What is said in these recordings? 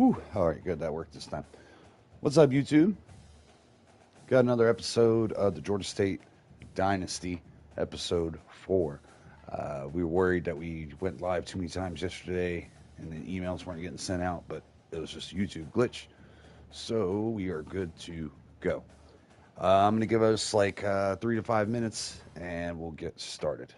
Whew. All right, good. That worked this time. What's up, YouTube? Got another episode of the Georgia State Dynasty, episode 4. We were worried that we went live too many times yesterday and the emails weren't getting sent out, but it was just a YouTube glitch. So we are good to go. I'm going to give us like 3 to 5 minutes and we'll get started.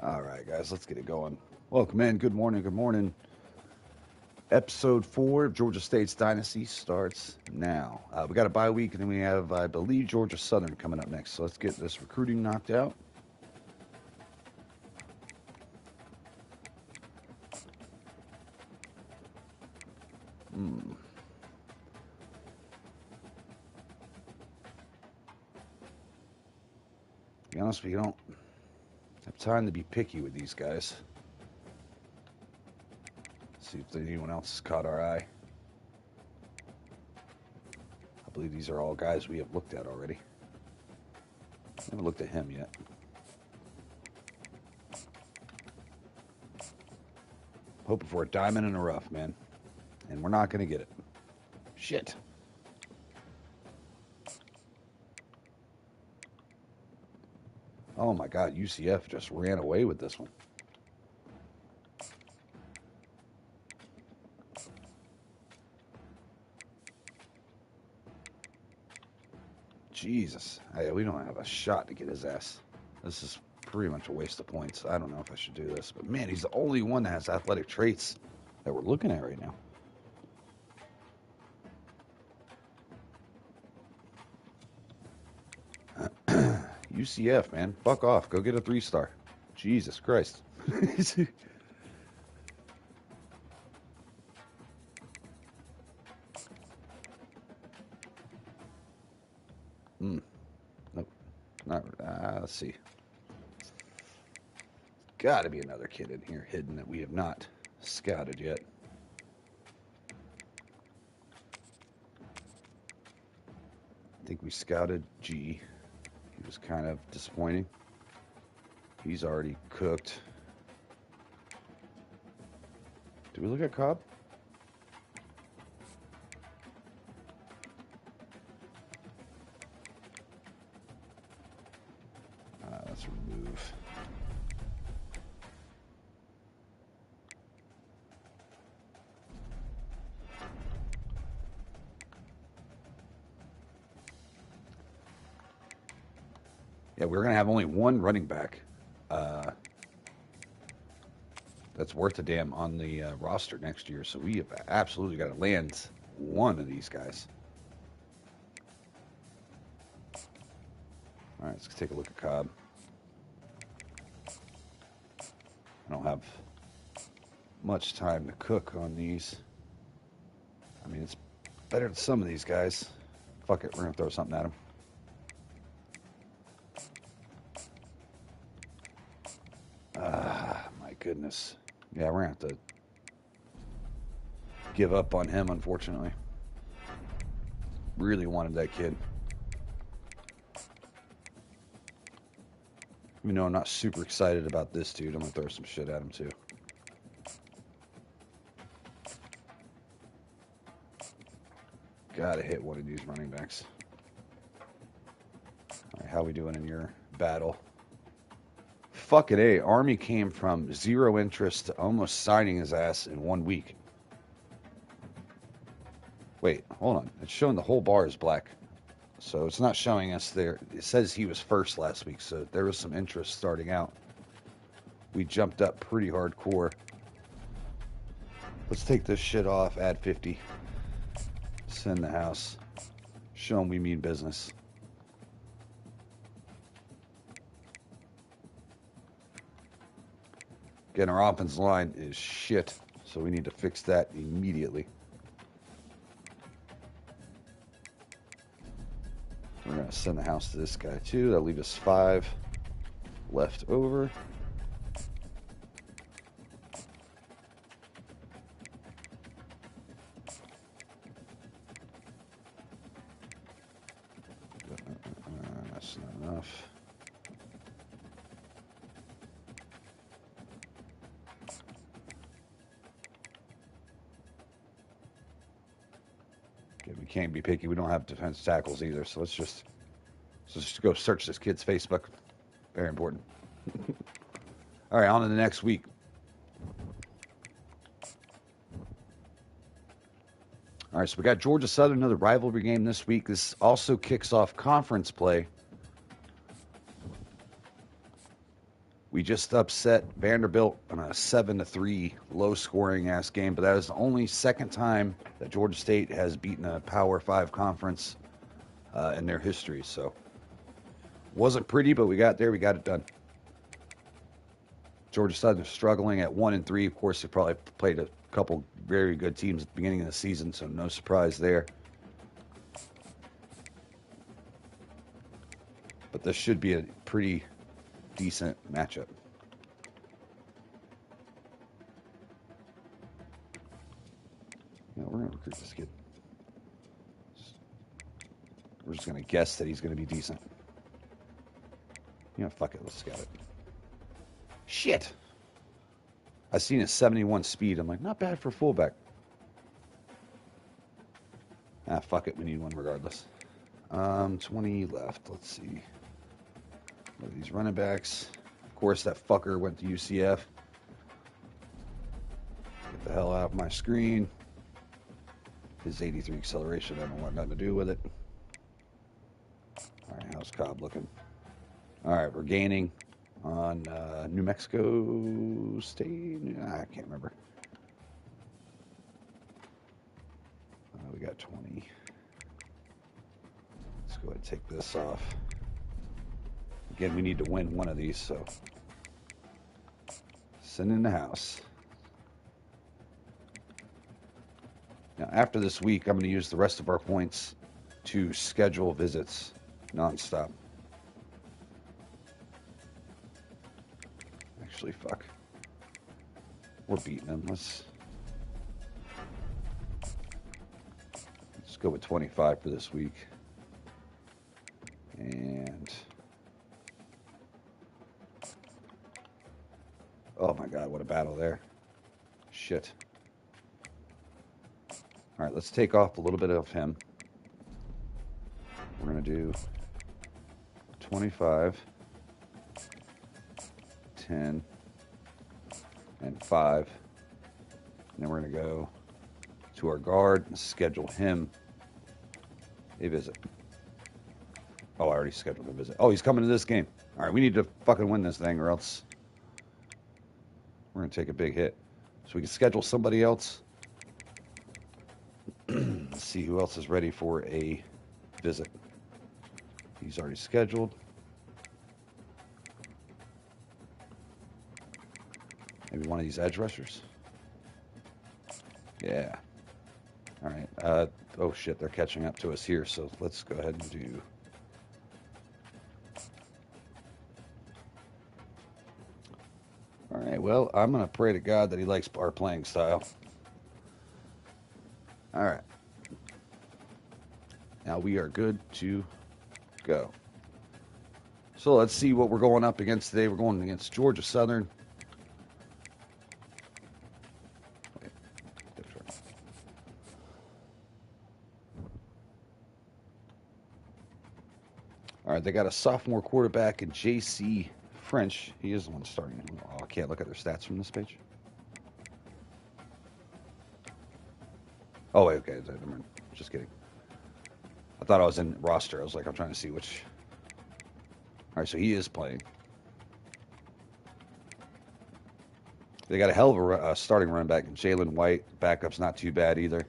All right, guys, let's get it going. Welcome in. Good morning. Good morning. Episode 4 of Georgia State's Dynasty starts now. We got a bye week, and then we have, I believe, Georgia Southern coming up next. So let's get this recruiting knocked out. To be honest with you, don't have time to be picky with these guys. See if anyone else has caught our eye. I believe these are all guys we have looked at already. I haven't looked at him yet. Hoping for a diamond in the rough, man. And we're not going to get it. Shit. Oh my God, UCF just ran away with this one. Jesus. We don't have a shot to get his ass. This is pretty much a waste of points. I don't know if I should do this. But man, he's the only one that has athletic traits that we're looking at right now. UCF, man. Fuck off. Go get a 3-star. Jesus Christ. Nope. Not, let's see. Got to be another kid in here hidden that we have not scouted yet. I think we scouted G. He was kind of disappointing. He's already cooked. Did we look at Cobb? Let's remove. Yeah, we're going to have only one running back that's worth a damn on the roster next year. So we have absolutely got to land one of these guys. All right, let's take a look at Cobb. I don't have much time to cook on these. I mean, it's better than some of these guys. Fuck it, we're going to throw something at him. My goodness. Yeah, we're going to have to give up on him, unfortunately. Really wanted that kid. Even though I'm not super excited about this dude, I'm going to throw some shit at him too. Gotta hit one of these running backs. All right, how we doing in your battle? Fucking A. Army came from 0 interest to almost signing his ass in 1 week. Wait, hold on. It's showing the whole bar is black. So it's not showing us there. It says he was first last week, so there was some interest starting out. We jumped up pretty hardcore. Let's take this shit off, add 50. Send the house. Show them we mean business. Again, our offensive line is shit, so we need to fix that immediately. We're going to send the house to this guy too. That'll leave us 5 left over. That's not enough. Okay, we can't be picky. We don't have defense tackles either, so let's just go search this kid's Facebook. Very important. All right, on to the next week. All right, so we got Georgia Southern, another rivalry game this week. This also kicks off conference play. We just upset Vanderbilt on a 7-3 low-scoring ass game, but that is the only second time that Georgia State has beaten a Power 5 conference in their history. So wasn't pretty, but we got there. We got it done. Georgia Southern struggling at 1-3. Of course, they probably played a couple very good teams at the beginning of the season, so no surprise there. But this should be a pretty decent matchup. to recruit this kid. We're just going to guess that he's going to be decent. You know, fuck it. Let's scout it. Shit. I seen a 71 speed. I'm like, not bad for fullback. Ah, fuck it. We need one regardless. 20 left. Let's see. What are these running backs? Of course, that fucker went to UCF. Get the hell out of my screen. His 83 acceleration, I don't want nothing to do with it. All right, how's Cobb looking? All right, we're gaining on New Mexico State. I can't remember. We got 20. Let's go ahead and take this off. Again, we need to win one of these, so send in the house. Now, after this week, I'm going to use the rest of our points to schedule visits nonstop. Actually, fuck. We're beating them. Let's go with 25 for this week. And oh my God, what a battle there. Shit. All right, let's take off a little bit of him. We're going to do 25, 10, and 5. And then we're going to go to our guard and schedule him a visit. Oh, I already scheduled a visit. Oh, he's coming to this game. All right, we need to fucking win this thing or else we're going to take a big hit. So we can schedule somebody else. Let's see who else is ready for a visit. He's already scheduled. Maybe one of these edge rushers. Yeah. All right. Oh, shit. They're catching up to us here. So let's go ahead and do... All right. Well, I'm going to pray to God that he likes our playing style. All right. Now we are good to go. So let's see what we're going up against today. We're going against Georgia Southern. All right, they got a sophomore quarterback in J.C. French. He is the one starting. Oh, I can't look at their stats from this page. Oh, wait, okay. Just kidding. I thought I was in roster. I was like, I'm trying to see which. All right, so he is playing. They got a hell of a starting running back, Jalen White. Backup's not too bad either.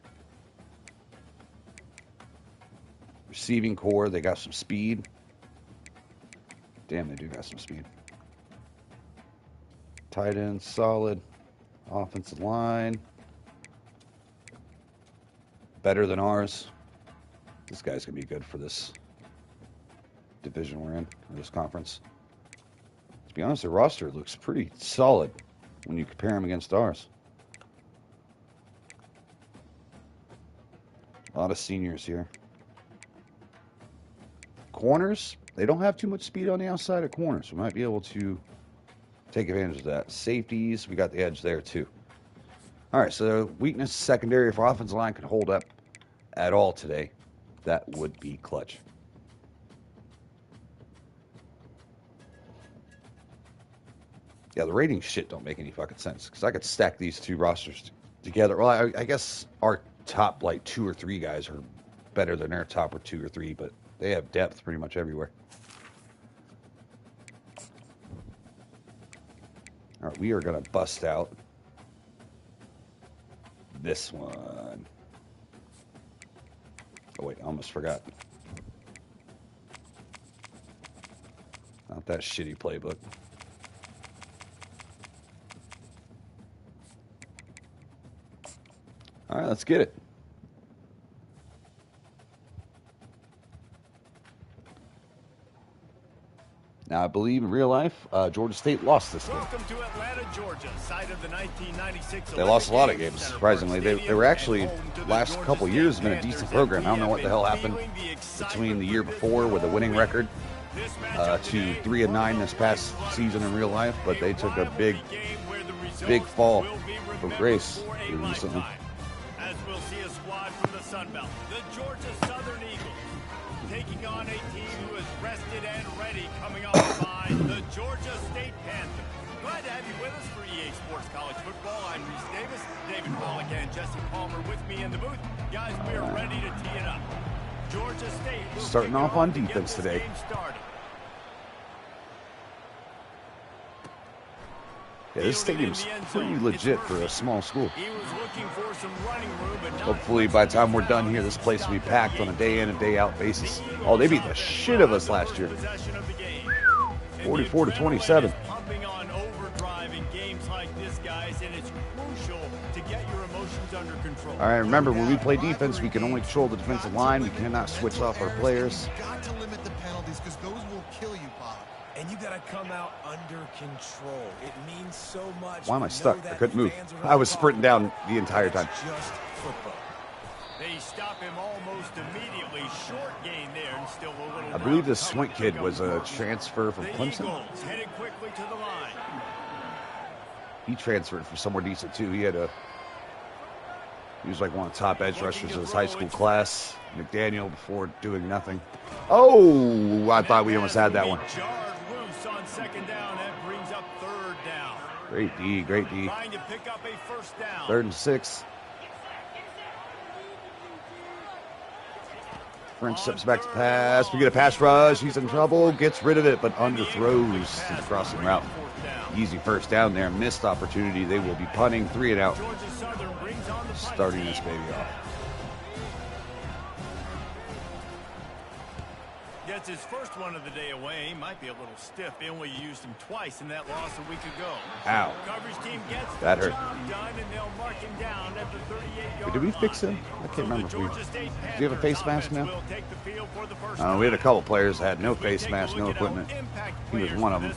Receiving core, they got some speed. Damn, they do got some speed. Tight end, solid. Offensive line. Better than ours. This guy's going to be good for this division we're in, or this conference. To be honest, the roster looks pretty solid when you compare them against ours. A lot of seniors here. Corners, they don't have too much speed on the outside of corners. We might be able to take advantage of that. Safeties, we got the edge there too. All right, so weakness secondary. If our offensive line can hold up at all today, that would be clutch. Yeah, the ratings shit don't make any fucking sense because I could stack these two rosters together. Well, I guess our top like 2 or 3 guys are better than their top or 2 or 3, but they have depth pretty much everywhere. All right, we are going to bust out this one. Oh, wait, I almost forgot. Not that shitty playbook. All right, let's get it. Now, I believe in real life, Georgia State lost this game. Welcome to Atlanta, Georgia, site of the 1996 They lost a lot of games, surprisingly. They were actually, last couple years, been a decent program. I don't know what the hell happened between the year before with a winning record to 3-9 this past season in real life, but they took a big fall from grace recently. As we'll see a squad from the Sun Belt, the Georgia Southern Eagles, taking on a team who is rested and ready, coming off by the Georgia State Panthers. Glad to have you with us for EA Sports College Football. I'm Reese Davis, David Pollock, and Jesse Palmer with me in the booth. Guys, we are ready to tee it up. Georgia State starting off on defense today. Yeah, this stadium's pretty legit for a small school. Hopefully by the time we're done here, this place will be packed on a day in and day out basis. Oh, they beat the shit of us last year. 44-27. All right, remember, when we play defense, we can only control the defensive line. We cannot switch off our players. You've got to limit the penalties because those will kill you, Bob. And you got to come out under control. It means so much. Why am I stuck? I couldn't move. I was sprinting down the entire time. Just football. They stop him almost immediately. Short gain there and still a little. I believe this Swint kid was a transfer from Clemson. Headed quickly to the line. He transferred from somewhere decent too. He was like one of the top edge rushers of his high school class. McDaniel before doing nothing. Oh, I thought we almost had that one. On second down, that brings up third down. Great D, great D. Trying to pick up a first down. 3rd and 6. French steps back to pass. We get a pass rush. He's in trouble. Gets rid of it, but underthrows to the crossing route. Easy first down there. Missed opportunity. They will be punting 3 and out. Starting this baby off. Gets his first one of the day away. He might be a little stiff. They only used him twice in that loss a week ago. Ow. Coverage team gets that hurt. Done, and they'll mark him down at the 38-yard Did we fix him? I can't remember. Did you have a face mask now? We had a couple players that had no face mask, no equipment. He was one of them.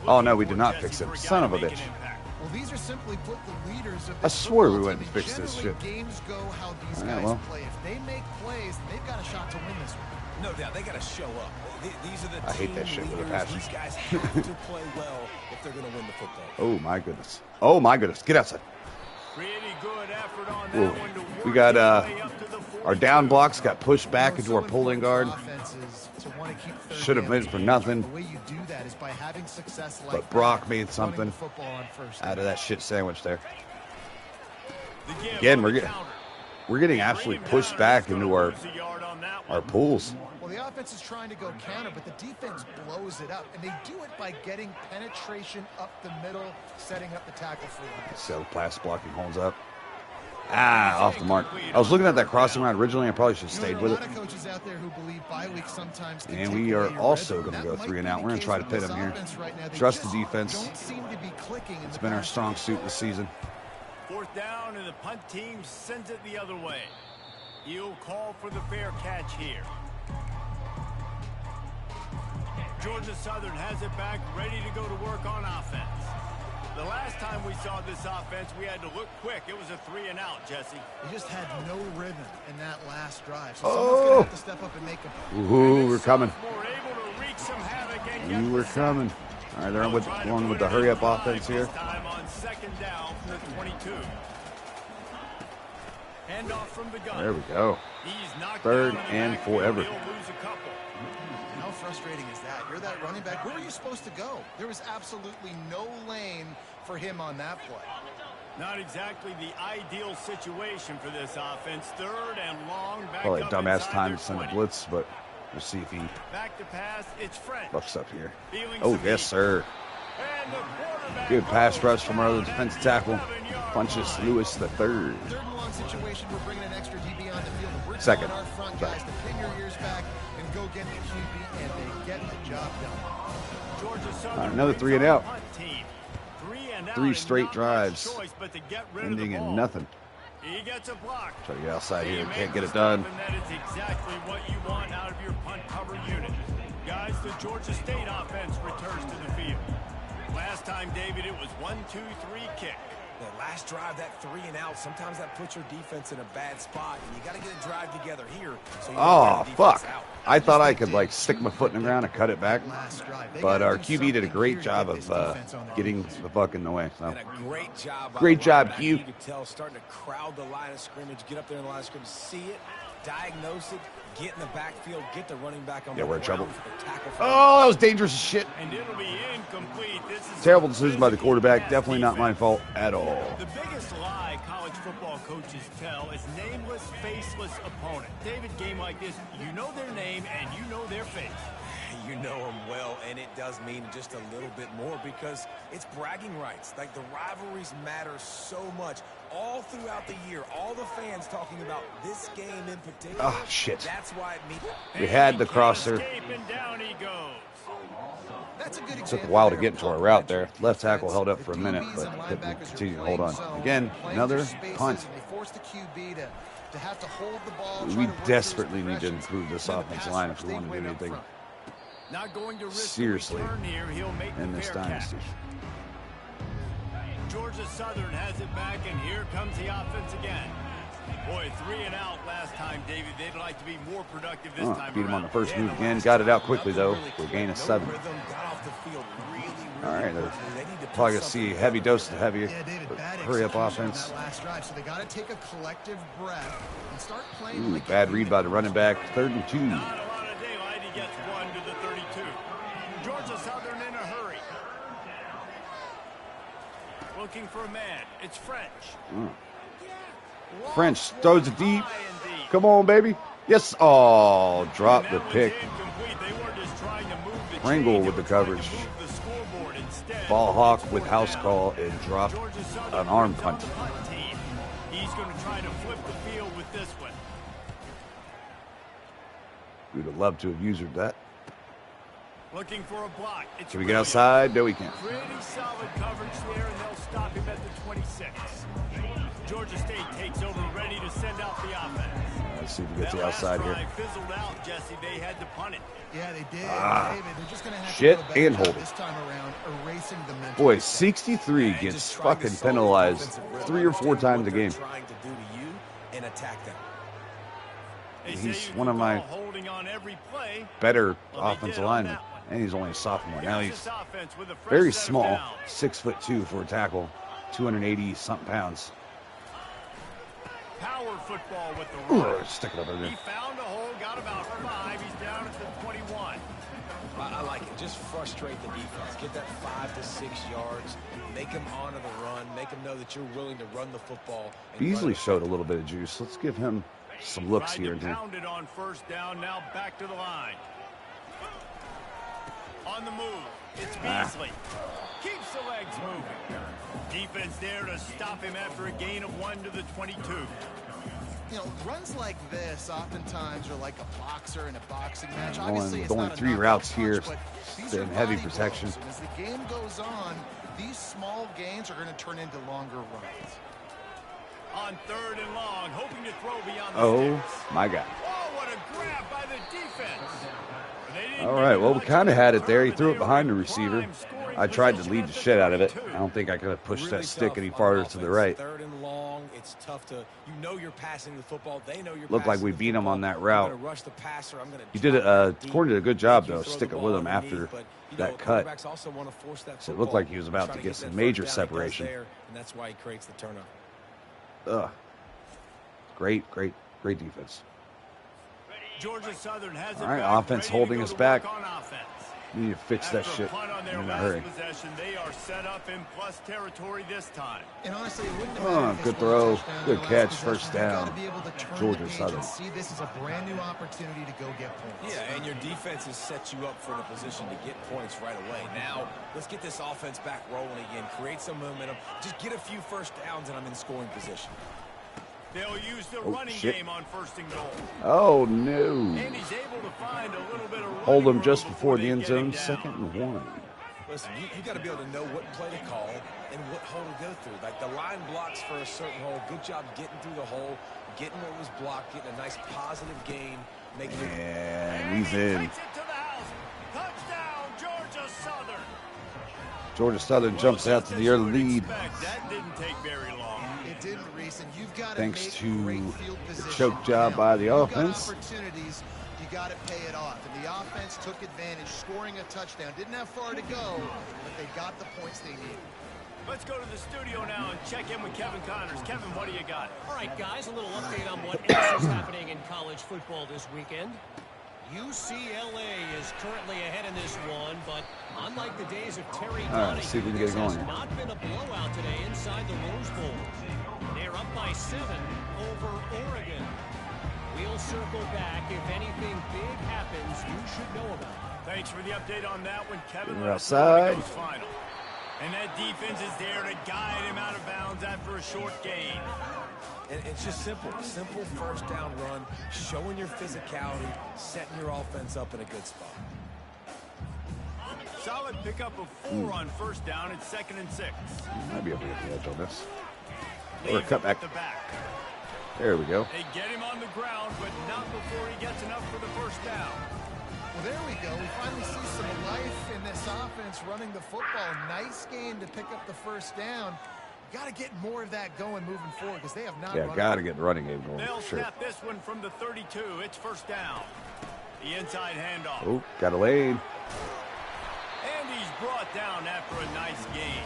Oh, no, we did not fix him. Son of a bitch. Well, these are simply put the leaders of I swore we went and fixed this shit. Games go how these guys play. If they make plays, they've got a shot to win this one. No doubt, they got to show up. These are the I hate that shit with a passion. These guys have to play well if they're going to win the football. Oh my goodness! Oh my goodness! Get outside. Pretty good effort on that one to work we got up to the our down blocks got pushed back into our pulling guard. Should have been for nothing. But Brock made something out of that shit sandwich there. Again, we're getting absolutely pushed back into our pools. Well, the offense is trying to go counter, but the defense blows it up, and they do it by getting penetration up the middle, setting up the tackle for them. So pass blocking holds up. Ah, off the mark. I was looking at that crossing route originally. I probably should have stayed with it. And we are also going to go 3 and out. We're going to try to pit them here. Trust the defense. It's been our strong suit this season. 4th down, and the punt team sends it the other way. He'll call for the fair catch here. Georgia Southern has it back, ready to go to work on offense. The last time we saw this offense, we had to look quick. It was a 3 and out, Jesse. We just had no rhythm in that last drive. So someone's going to have to step up and make a... Ooh, we're coming. We're coming. All right, they're going with the hurry-up offense here. Time on 2nd down from the 22. Hand off from the gun. There we go. 3rd and forever. How frustrating is that? You're that running back. Where were you supposed to go? There was absolutely no lane for him on that play. Not exactly the ideal situation for this offense. 3rd and long. Probably a dumbass time to send a blitz, but we'll see if he back to pass. It's French. bucks up here. Oh, yes, sir. Good pass rush from our other defensive tackle. Punches Lewis the 3rd. 3rd and long situation. We're bringing an extra DB on the field. We're 2nd. our front guys to pin your ears back and go get the QB, and they get the job done. Another 3 and out. 3 straight drives, ending in nothing. He gets a block. Try to get outside here. Can't get it done. And that is exactly what you want out of your punt cover unit. Guys, the Georgia State offense returns to the field. Last time, David, it was 1-2-3 kick. That last drive, that 3 and out, sometimes that puts your defense in a bad spot, and you got to get a drive together here. So Oh, fuck. I thought I could, like, stick my foot in the ground and cut it back. But our QB did a great job of getting the fuck in the way. So. And a great job. Great job, Q. You can tell, starting to crowd the line of scrimmage, get up there in the line of scrimmage, see it, diagnose it, get in the backfield, get the running back on the we're in trouble. tackle. Oh, that was dangerous as shit. And it'll be incomplete. This is Terrible decision by the quarterback. Definitely not my fault at all. The biggest lie college football coaches tell is nameless, faceless opponent. David, game like this, you know their name and you know their face. You know them well, and it does mean just a little bit more because it's bragging rights. Like, the rivalries matter so much all throughout the year. All the fans talking about this game in particular. Oh, shit. That's why it means We had the crosser. Down he goes. That's a good Took a while to get into our route there. Left tackle held up for a minute, but couldn't continue to hold on. Again, another punt. We desperately need to improve this offensive line if we want to do anything Not going to risk seriously here. He'll make in this dynasty. Georgia Southern has it back, and here comes the offense again. Boy, 3 and out last time, David. They'd like to be more productive this time. Beat him on the first move again. Got it out quickly, though, for a gain of 7. All right, they're probably going to see a heavy dose of heavy. Hurry up offense. So they got to take a collective breath and start playing. Ooh, bad read by the running back. 3rd and 2. Not a lot of daylight. He gets 1 to the 32. Georgia Southern in a hurry. Looking for a man. It's French. French throws it deep. Come on, baby. Yes. Oh, drop the pick. Pringle with the coverage. Ball hawk with house call and drop an arm punt. He's going to try to flip the field with this one. We'd have loved to have used that. Looking for a block. Can we get outside? No, we can't. Pretty solid coverage there, and they'll stop him at the 26. Georgia State takes over, ready to send out the offense. Let's see if we get to the outside here. Fizzled out, Jesse. They had to punt it. Yeah, they did. David, they're just going to have shit to do a and better hold job it. this time around, erasing the mental Boy, mistake. 63 gets fucking penalized 3 or 4 times a game. Trying to do to you and attack them. He's one of my better offensive linemen, and he's only a sophomore. Now he's very small, 6'2" for a tackle, 280-something pounds. Power football with the run. Stick it up in there. He found a hole, got about 5. He's down at the 21. I like it. Just frustrate the defense. Get that 5 to 6 yards. Make them honor the run. Make them know that you're willing to run the football. Beasley showed a little bit of juice. Let's give him some looks here and here. Pounded on first down. Now back to the line. On the move. It's Beasley. Keeps the legs moving. Defense there to stop him after a gain of 1 to the 22. You know, runs like this oftentimes are like a boxer in a boxing match. With only 3 routes here, in heavy protection. And as the game goes on, these small gains are going to turn into longer runs. On 3rd and long, hoping to throw beyond the sticks. My God. Oh, what a grab by the defense. All right, well, we kind of had it there. He threw it behind the receiver. I tried to lead the shit out of it. I don't think I could have pushed that stick any farther to the right. 3rd and long, it's tough to, you know, you're passing the football. They know you're Looked like we beat him on that route. Rush the passer. He did it, Corey did a good job, though, sticking with him after that cut. So it looked like he was about to get some major separation. And that's why he creates the turnover. Great defense. Georgia Southern has it all right, back, offense holding us back. We need to fix that After shit a punt on their in a last hurry. possession, they are set up in plus territory this time. And honestly, it wouldn't have mattered if Good they scored a throw, touchdown good in the catch, last first possession. down. You've got to be able to turn Georgia the page Southern. and see this as a brand new opportunity to go get points. Yeah, and your defense has set you up for the position to get points right away. Now, let's get this offense back rolling again. Create some momentum. Just get a few first downs, and I'm in scoring position. They'll use the running game on 1st and goal. Oh, no. And he's able to find a little bit of Hold him running just room before the they end get zone, him down. 2nd and 1. Listen, you got to be able to know what play to call and what hole to go through. Like, the line blocks for a certain hole. Good job getting through the hole, getting what was blocked, getting a nice positive gain. Making And he's in. Takes it to the house. Georgia Southern jumps out to the early lead. That didn't take very long. It didn't, Reese, and you've got to Thanks make to great field the position. choke job Now, by the you've offense. got opportunities, you got to pay it off. And the offense took advantage, scoring a touchdown. Didn't have far to go, but they got the points they needed. Let's go to the studio now and check in with Kevin Connors. Kevin, what do you got? All right, guys, a little update on what else is happening in college football this weekend. UCLA is currently ahead in this one, but unlike the days of Terry Donahue, see if we can get it this going. has not been a blowout today inside the Rose Bowl. They're up by 7 over Oregon. We'll circle back. If anything big happens, you should know about it. Thanks for the update on that one, Kevin. We're outside. Final. And that defense is there to guide him out of bounds after a short gain. And it's just simple. Simple first down run, showing your physicality, setting your offense up in a good spot. Solid pickup of 4 on first down. It's 2nd and 6. Might be able to get the edge on this. Or a Leaves up cutback. at the back. There we go. They get him on the ground, but not before he gets enough for the first down. Well, there we go. We finally see some life in this offense running the football. Nice game to pick up the first down. Got to get more of that going moving forward because they have not. Yeah, run got to get the running game going They'll for sure. snap this one from the 32. It's first down. The inside handoff. Oh, got a lane. And he's brought down after a nice gain.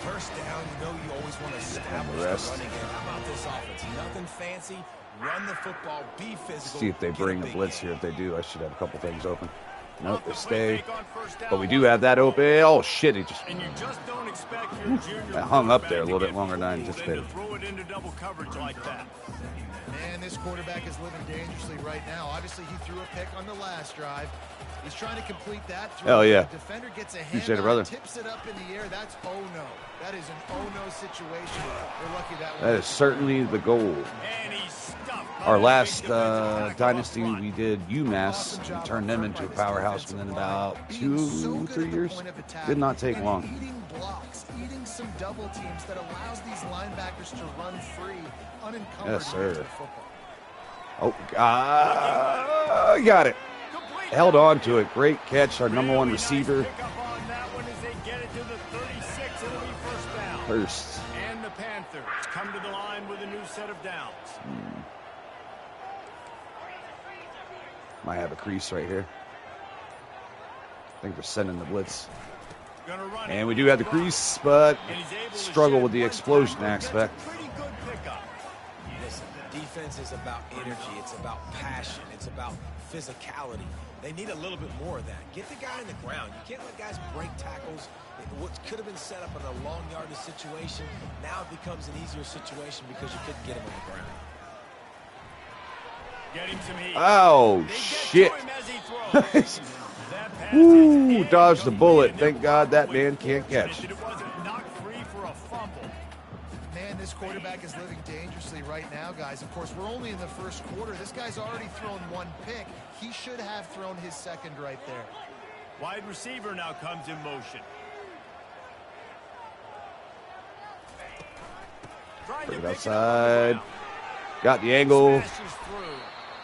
First down, you know you always want to establish rest. the running game. How about this offense? Nothing fancy. Run the football. Be physical. See if they get a bring a big blitz gain. here. If they do, I should have a couple things open. Nope, Off they the stay. fake on first down. But we do have that open. Oh, shit. He just And you just don't expect your junior I hung up there a quarterback little to bit get longer than I fooled and anticipated. to throw it into double coverage like that. Man, this quarterback is living dangerously right now. Obviously, he threw a pick on the last drive. He's trying to complete that throw. Hell yeah. The defender gets a hand Appreciate it, on brother. tips it up in the air. That's oh no. That is an oh no situation. We're lucky that one. That is certainly the goal. And he's stuffed. Our last dynasty, we did UMass. We turned them into a powerhouse within about 2-3 years. Did not take long. Eating blocks, eating some double teams that allows these linebackers to run free, unencumbered. Yes, sir. into the football. Oh, got it. Held on to it. Great catch. Our number one receiver. Pick up on that one as they get it to the 36. It'll be first down. First. And the Panthers come to the line with a new set of downs. Might have a crease right here. I think they're sending the blitz. Gonna run And it. we do have the crease, but And he's able to struggle shed with the one explosion tackle. Gets a aspect. Pretty good pickup. Listen, defense is about energy. It's about passion. It's about physicality. They need a little bit more of that. Get the guy in the ground. You can't let guys break tackles. What could have been set up in a long yardage situation, now it becomes an easier situation because you couldn't get him on the ground. Getting some heat. Oh, They get to shit. him as he throws. That pass Woo, is dodged the bullet. incomplete. Thank God that Way man can't fortunate catch. that It wasn't knocked free for a fumble. Man, this quarterback is living dangerously right now, guys. Of course, we're only in the first quarter. This guy's already thrown one pick. He should have thrown his second right there. Wide receiver now comes in motion. Trying to Put it pick outside. up Got the on the angle. ground. Smashes through.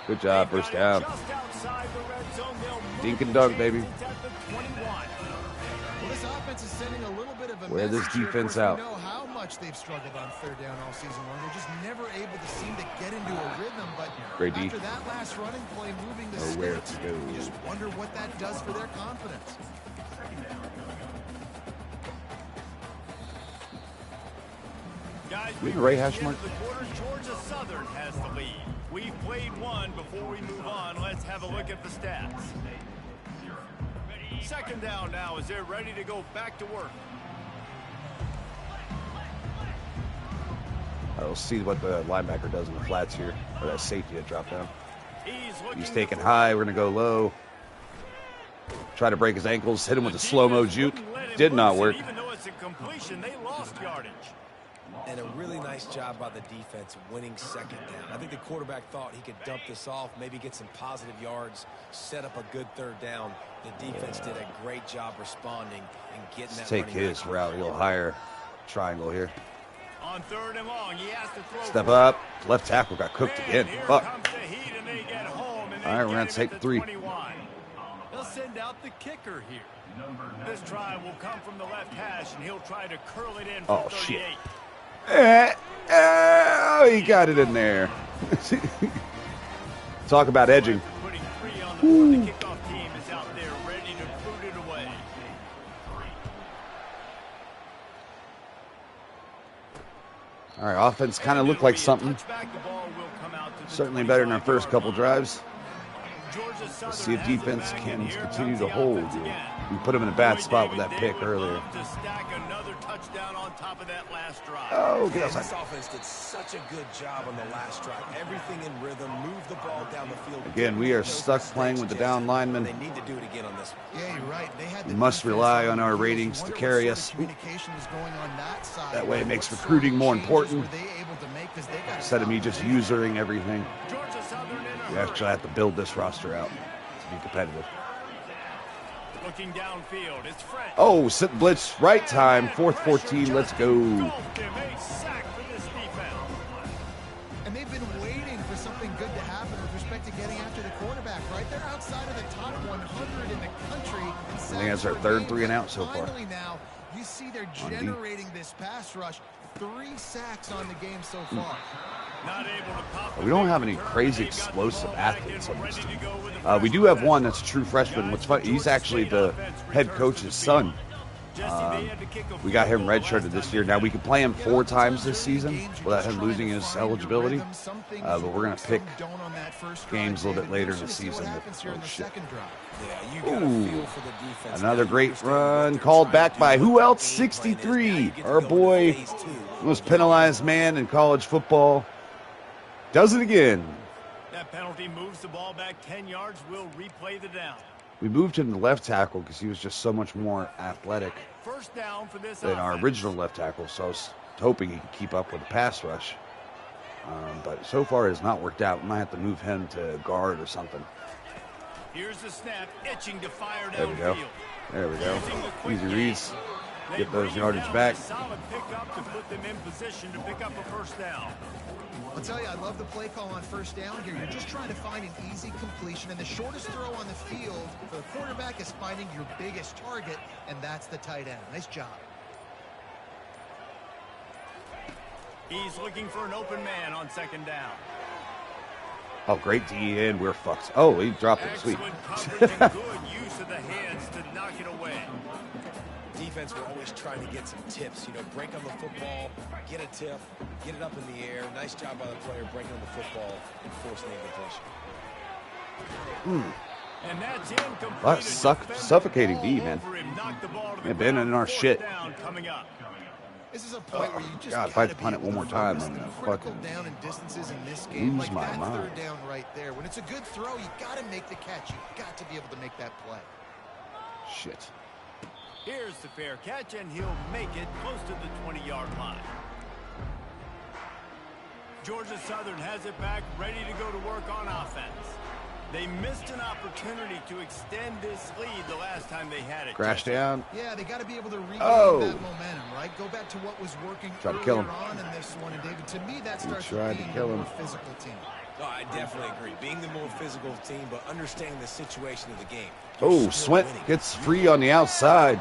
Good job. They've First got it down. just outside the red zone. They'll move Dink and the dunk, baby. chains at the 21. Well, this offense is sending a little bit of a Wear this message here. Of defense course, out. We know how much they've struggled on third down all season long. They're just never able to seem to get into a rhythm. But Great D. after that last running play, moving the Nowhere sticks, to go. you just wonder what that does for their confidence. Guys, We in the right hash reach mark? into the quarter. Georgia Southern has the lead. We've played one. Before we move on, let's have a look at the stats. Second down now as they're ready to go back to work. We'll see what the linebacker does in the flats here. Or that safety that dropped down. He's He's taking high. We're going to go low. Try to break his ankles. Hit him with a slow-mo juke. Did not work. Even though it's a completion, they lost yardage. And a really nice job by the defense winning second down. I think the quarterback thought he could dump this off, maybe get some positive yards, set up a good third down. The defense did a great job responding and getting that Take running his back. route a little higher. Triangle here. On third and long, he has to throw. Step for it. up. Left tackle got cooked And again. here Fuck. comes the heat, and they get home, and they All right, we're get gonna it take at the three. 21. They'll send out the kicker here. This try will come from the left hash, and he'll try to curl it in for 38. Shit. He got it in there. Talk about edging. Putting 3 on the board. The kickoff team is out there ready to boot it away. All right, offense kind of looked like something. Certainly better than our first couple drives. Let's see if defense can continue to hold. We put them in a bad spot with that pick earlier. Oh, get outside. This offense did such a good job on the last drive. Everything in rhythm, move the ball down the field. Again, we are stuck playing with the down linemen. They need to do it again on this one. Yeah, you're right. We must rely on our ratings to carry us. That way it makes recruiting more important. Instead of me just usering everything. We actually have to build this roster out to be competitive. Looking downfield, it's Fred. Oh, sit blitz, right time, 4th 14, let's go. And they've been waiting for something good to happen with respect to getting after the quarterback, right? They're outside of the top 100 in the country. I think that's our third 3 and out so far. Finally now, you see they're generating this pass rush. 3 sacks on the game so far. We don't have any crazy explosive athletes on this team. We do have one that's a true freshman. What's funny, he's actually the head coach's son. We got him redshirted this year. Now, we could play him 4 times this season without him losing his eligibility. But we're going to pick games a little bit later in the season. Oh, shit. Ooh, another great run called back by who else? 63. Our boy, most penalized man in college football. Does it again. That penalty moves the ball back 10 yards. We'll replay the down. We moved him to left tackle because he was just so much more athletic First down for this than our offense. original left tackle. So I was hoping he could keep up with the pass rush. But so far it has not worked out. We might have to move him to guard or something. Here's the snap, itching to fire There we go. downfield. There we go. Easy reads. They Get those bring him yardage down back. with a solid pickup to put them in position to pick up a first down. I'll tell you, I love the play call on first down here. You're just trying to find an easy completion, and the shortest throw on the field for the quarterback is finding your biggest target, and that's the tight end. Nice job. He's looking for an open man on second down. Oh, great DE, and we're fucked. Oh, he dropped it. Sweet. Excellent coverage and good use of the hands to knock it away. Defense, we're always trying to get some tips. You know, break on the football, get a tip, get it up in the air. Nice job by the player breaking on the football and forcing the incompletion. And that's incomplete. That's suffocating D, man. Yeah, been in our shit. Coming up. This is a point where you just God, if I gotta punt it be one able more to time, throw I'm gonna critical fucking down and distances in this game. lose Like my that mind. third down right there. When it's a good throw, you got to make the catch. You got to be able to make that play. Shit. Here's the fair catch, and he'll make it close to the 20-yard line. Georgia Southern has it back, ready to go to work on offense. They missed an opportunity to extend this lead the last time they had it. Crash down. Yeah, they got to be able to regain that momentum, right? Go back to what was working Try to kill him. on in this one. And David, to me, that starts tried with to being kill a him. more physical team. Oh, I definitely agree. Being the more physical team, but understanding the situation of the game. Oh, Swint gets free on the outside.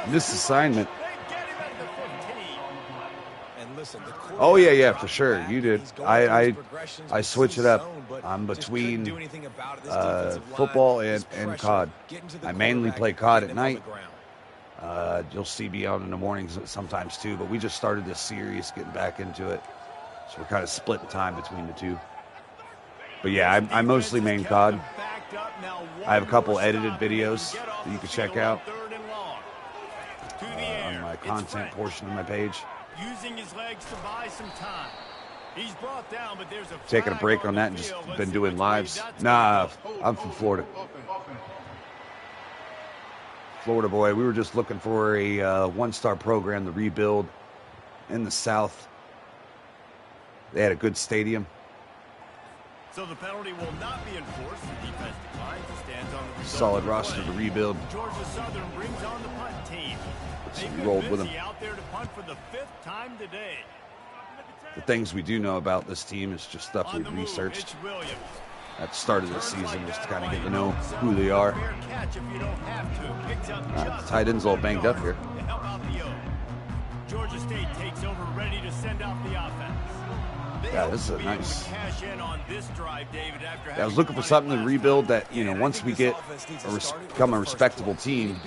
Missed assignment. They get him at the 15. And listen, the Oh, yeah, for sure. You did. He's going through his progressions I with switch some it up. zone, but I'm just between couldn't do anything about it. This defensive line football is and pressure, COD. getting to the I mainly quarterback play and COD getting at him on night. the ground. You'll see me on in the mornings sometimes too, but we just started this series, getting back into it. So we're kind of splitting time between the two. But yeah, I mostly main COD. I have a couple edited videos that you can check out on my content portion of my page. Using his legs to buy some time. He's brought down, but there's a Taking a flag break on the that and just field. Let's been see doing which way lives. that's Nah, gonna go. I'm from Florida. Florida boy. We were just looking for a one-star program to rebuild in the South. They had a good stadium. So the penalty will not be enforced. The defense declines and stands on the result Solid of the roster play. to rebuild. Georgia Southern brings on the punt team. They've been rolled with busy them. out there to punt for the 5th time today. The things we do know about this team is just stuff On we've the move, researched. it's Williams. at the start of this season, just to kind of get to know who they are. The tight end's all banged up here. Georgia State takes over, ready to send off the offense. Yeah, this is a nice. Cash in on this drive, David, after I was looking for something to rebuild that, you know, once we get become a respectable team,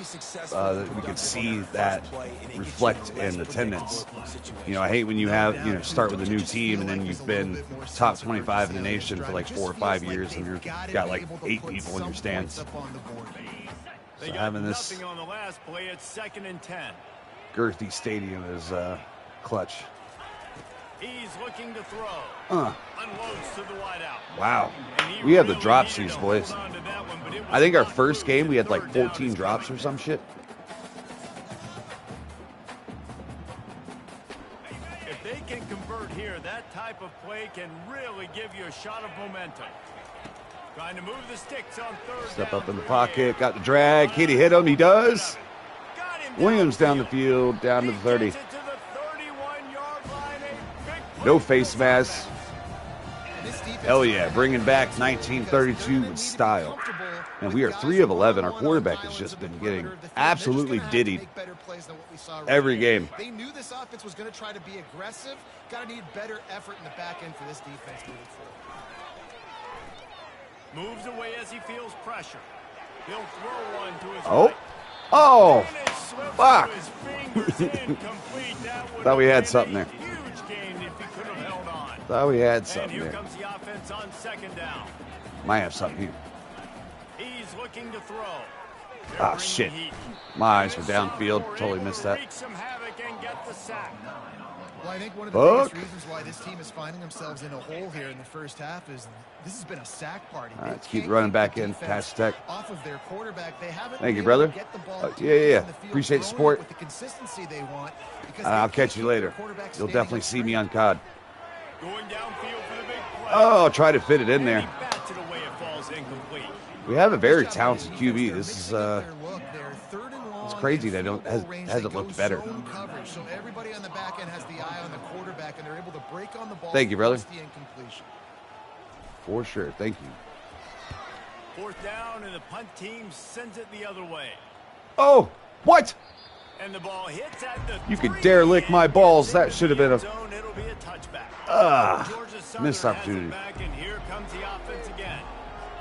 that we can see that reflect in attendance. You know, I hate when you have, you know, start with a new team and then you've been top 25 in the nation for like 4 or 5 years and you've got like 8 people in your stands. So having this on the last play, it's 2nd and 10. girthy stadium is clutch. He's looking to throw. Unloads to the wideout. Wow. We have the drop sheets, boys. I think our first game we had like 14 drops or some shit. If they can convert here, that type of play can really give you a shot of momentum. Trying to move the sticks on 3rd. Step up in the pocket, got the drag. Can he hit him? He does. Williams down the field, down to the 30. No face mask. Hell yeah, bringing back 1932 with style. And we are 3 of 11. Our quarterback has just been getting absolutely diddied every game. They knew this offense was going to try to be aggressive. Got to need better effort in the back end for this defense moving forward. Moves away as he feels pressure. He'll throw one to his Oh. right. Oh. Fuck. Thought Thought we had something there. Huge gain if he could have held on. Thought we had And something here there. comes the offense on 2nd down. Might have something here. He's looking to throw. Ah, shit. My eyes were downfield. Totally missed that. Wreak some havoc and get the sack. Well, I think one of the biggest reasons why this team is finding themselves in a hole here in the first half is this has been a sack party. All right, let's keep running back in. Pass tech. Off of their quarterback. They haven't Thank you, been able brother. to get the ball Yeah. on the field, Appreciate the throwing support. with the consistency they want, because I'll they catch can't you later. keep their quarterback You'll standing definitely up see me straight. on COD. Going downfield for the big play. Oh, try to fit it in And there. he bats it away. It falls incomplete. We have a very Good job by talented the QB. defense. This They're is mixing up their look. They're 3rd and long it's crazy in that field goal range. hasn't They looked go better. zone coverage, so everybody on the back end has the eye on the quarterback, and they're able to break on the ball. Thank you, brother. force the incompletion. For sure. Thank you. 4th down, and the punt team sends it the other way. Oh, what? And the ball hits at the You could 3, dare lick my and balls. gets That into should have the been a end zone. It'll be a touchback. Georgia Southern missed has it opportunity. back, and here comes the offense again.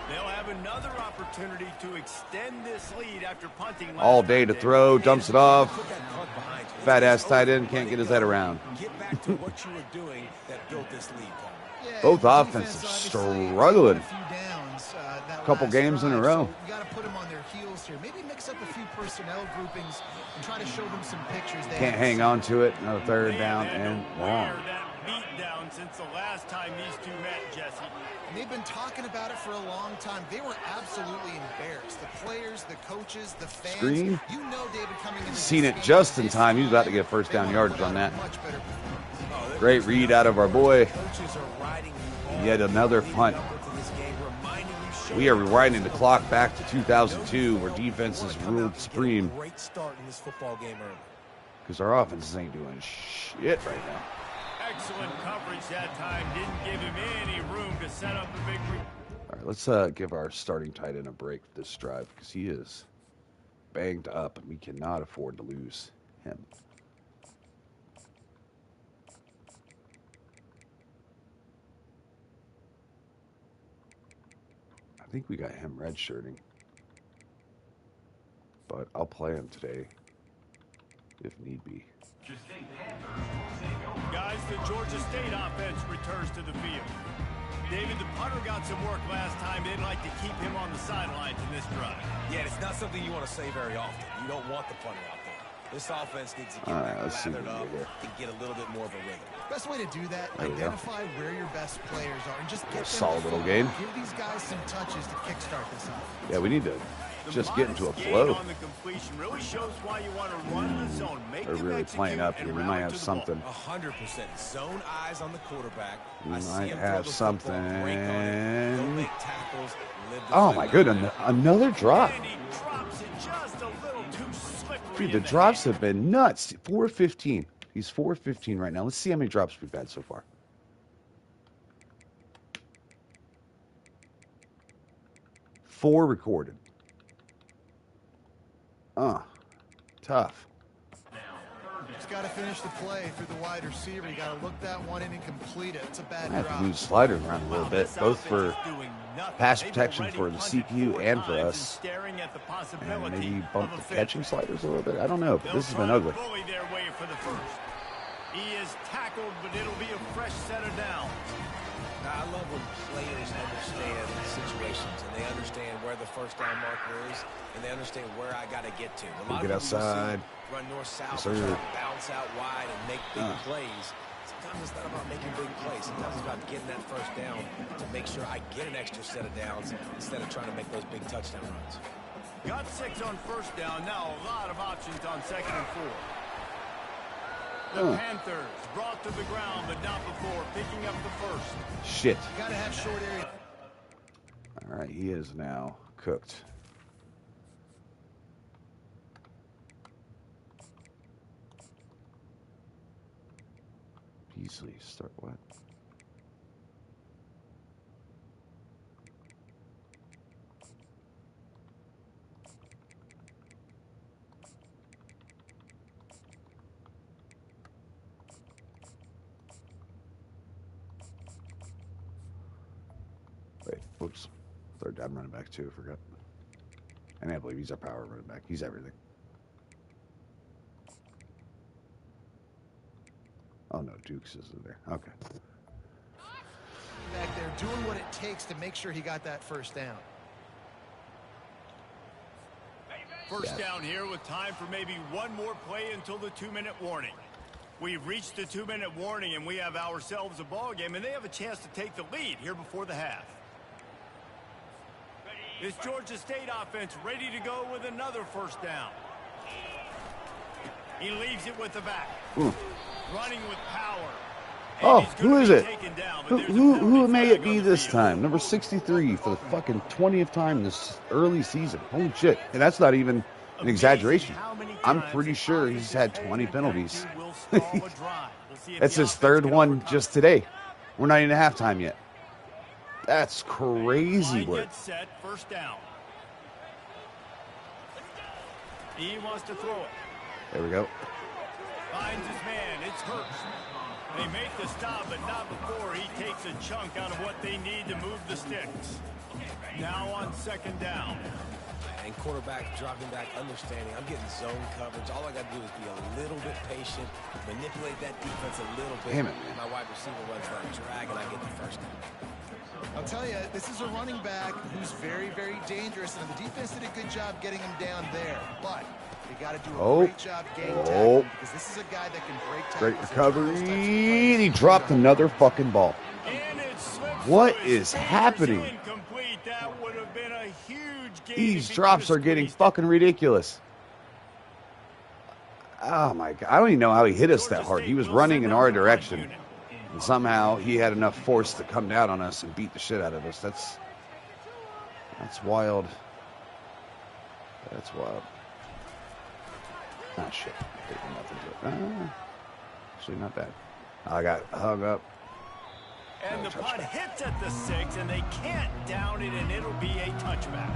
They'll have another opportunity to extend this lead after punting last All day to time. throw, dumps it off. Put that punt behind you. Fat ass tight end can't get his head around. Get back to what you were doing that built this lead, Paul. Yeah, Both the offenses defense obviously struggling. had a few downs, that Couple last games in a drive, row. So you got to put them on their heels here. Maybe mix up a few personnel groupings and try to show them some pictures. They Can't haven't hang seen. on to it. Another 3rd They down have had and to wear long. that beat down since the last time these two met, Jesse. And they've been talking about it for a long time. They were absolutely embarrassed. The players, the coaches, the fans. Screen. You know, David, coming into Seen this it game, just in this time. He was about to get time, first they down wanna yardage put on out that. a much better performance. Great read out of our boy. Coaches are riding you all Yet another leading punt. up into this game, reminding you, We are rewinding the clock back to 2002, where defenses ruled supreme, Great start in this football game early. because our offenses ain't doing shit right now. Excellent coverage that time. Didn't give him any room to set up a big All right, let's give our starting tight end a break this drive, because he is banged up, and we cannot afford to lose him. I think we got him redshirting, but I'll play him today if need be. Guys, the Georgia State offense returns to the field. David, the punter got some work last time. They'd like to keep him on the sidelines in this drive. Yeah, it's not something you want to say very often. You don't want the punter out there. This offense needs to get All right, let's see lathered what we up get here. and get a little bit more of a rhythm. Best way to do that, There we go. identify where your best players are and just get them Solid the little football. game. Give these guys some touches to kickstart this offense. Yeah, we need to The just get into a modest gain flow. on the completion really shows why you want to run the zone. Make They're them really execute playing up and here. We route might to have the ball. something. 100%. Zone eyes on the quarterback. We I see might him have throw the football, break on it, go something. make tackles, live the Oh my fight. goodness, another drop. And he drops it just a little too slippery. Dude, in the the drops hand. have been nuts. 415. He's 415 right now. Let's see how many drops we've had so far. 4 recorded. Tough. Just got to finish the play through the wide receiver. You got to look that one in and complete it. It's a bad I have drop. to move sliders around a little bit, both for pass protection for the CPU and for us. And maybe bump the catching sliders a little bit. I don't know, but this has been ugly. He is tackled, but it'll be a fresh set of downs. Now, I love when players understand situations and they understand where the first down marker is and they understand where I got to get to. A lot Get of outside. Run north-south, Yes, try to bounce out wide and make big plays. Sometimes it's not about making big plays. Sometimes it's about getting that first down to make sure I get an extra set of downs instead of trying to make those big touchdown runs. Got 6 on first down. Now a lot of options on 2nd and 4. The Panthers brought to the ground, but not before picking up the first. Shit. You got to have short area. All right, he is now cooked. Beasley, start what? Wait, whoops. Third down running back too, I forgot. And I believe he's our power running back. He's everything. Oh no, Dukes isn't there. Okay. Back there doing what it takes to make sure he got that first down. First down here with time for maybe one more play until the 2-minute warning. We've reached the 2-minute warning and we have ourselves a ball game, and they have a chance to take the lead here before the half. This Georgia State offense ready to go with another first down. He leaves it with the back. Running with power. Oh, who is it? Who may it be this time? Number 63 for the fucking 20th time this early season. Holy shit. And that's not even an exaggeration. I'm pretty sure he's had 20 penalties. That's his third one just today. We're not even at halftime yet. That's crazy work. Set, first down. He wants to throw it. There we go. Finds his man. It's Hurts. They make the stop, but not before he takes a chunk out of what they need to move the sticks. Now on 2nd down. And quarterback dropping back, understanding I'm getting zone coverage. All I got to do is be a little bit patient, manipulate that defense a little bit. Damn it, man. My wide receiver runs that drag, and I get the first down. I'll tell you, this is a running back who's very, very dangerous, and the defense did a good job getting him down there. But they got to do a great job game tackling, because this is a guy that can break tackles. Great recovery. He dropped another fucking ball. What is happening? That would have been a huge game. These drops are getting fucking ridiculous. Oh my God. I don't even know how he hit us that hard. He was running in our direction. And somehow he had enough force to come down on us and beat the shit out of us. That's wild. That's wild. Ah, shit. Actually, not bad. I got hung up. And the punt hits at the 6, and they can't down it, and it'll be a touchback.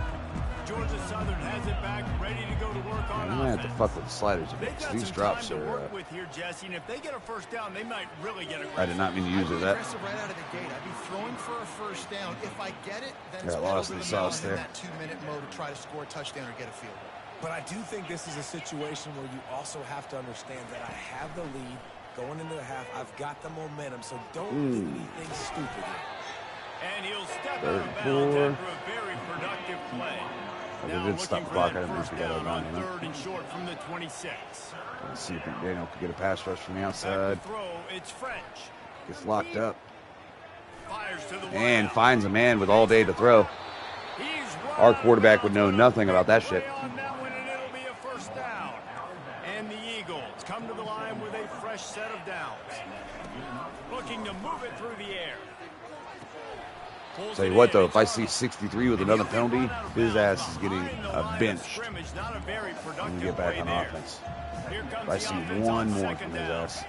Georgia Southern has it back, ready to go to work on I'm gonna have to fuck with the sliders a bit. These drops are. Work with here, Jesse, and if they get a first down, they might really get aggressive. I did not mean to use it. That. Right out of the gate, I'd be throwing for a first down. If I get it, then got lost in the sauce there. In that 2-minute mode to try to score a touchdown or get a field goal. But I do think this is a situation where you also have to understand that I have the lead going into the half. I've got the momentum, so don't do anything stupid here. And he'll step out of bounds after a very productive play. They did stop the clock. I didn't think we got it on. 3rd and short from the 26. Let's see if Daniel can get a pass rush from the outside. Throw, it's French. Gets locked up. Fires to the and finds a man with all day to throw. Our quarterback would know nothing about that shit. On that one, and it'll be a first down. And the Eagles come to the line with a fresh set of downs. Looking to move it through the air. Tell you what, though, if I see 63 with another penalty, his ass is getting benched. And get back on offense. If I see one more from his ass.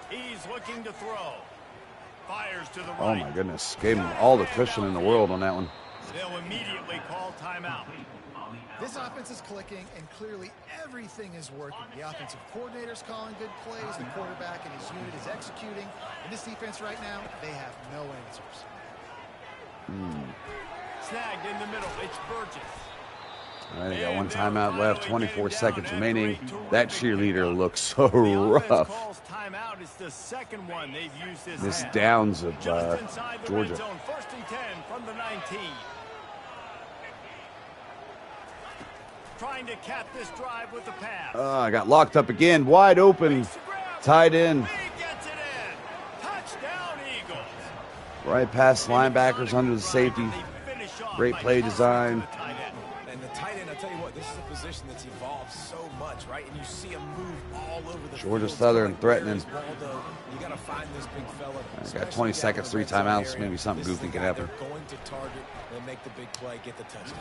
He's looking to throw. Fires to the right. Oh my goodness, gave him all the cushion in the world on that one. They'll immediately call timeout. This offense is clicking, and clearly everything is working. The offensive coordinator's calling good plays. The quarterback and his unit is executing. And this defense right now, they have no answers. Snagged in the middle. It's Burgess. All right, they got one timeout left, 24 seconds remaining. That cheerleader looks so rough. Calls timeout. It's the second one they've used This half. downs of Just inside the red Georgia. zone. 1st and 10 from the 19. Trying to cap this drive with the pass. I got locked up again, wide open, tied in. He gets it in. Touchdown, Eagles. Right past linebackers under the safety. They finish off Great by play tossing design. to the tight end. And the tight end, I tell you what, this is a position that's evolved so much, right? And you see him move all over the Georgia field. Southern Like, threatening. where is Waldo? You got to find this big fella. Got 20 seconds, 3 timeouts, maybe something This is goofy the can guy happen. They're going to target and make the big play, get the touchdown.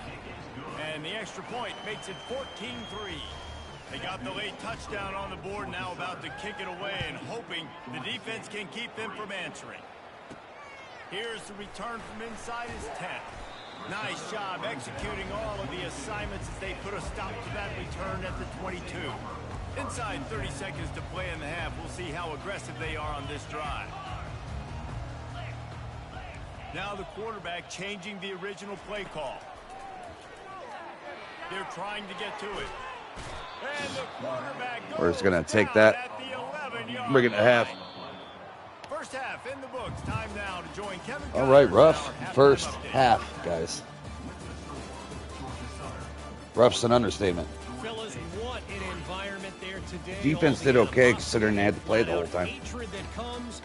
And the extra point makes it 14-3. They got the late touchdown on the board, now about to kick it away and hoping the defense can keep them from answering. Here's the return from inside his 10. Nice job executing all of the assignments as they put a stop to that return at the 22. Inside 30 seconds to play in the half. We'll see how aggressive they are on this drive. Now the quarterback changing the original play call. They're trying to get to it. And the quarterback We're just going goes to take down that, at the 11-yard bring it to half. line. First half in the books. Time now to join Kevin. All right, Connors rough with our halftime first update. half, guys. Rough's an understatement. Fellas, what an environment there today. Defense All did the okay animosity, considering they had to play the whole time. Hatred that comes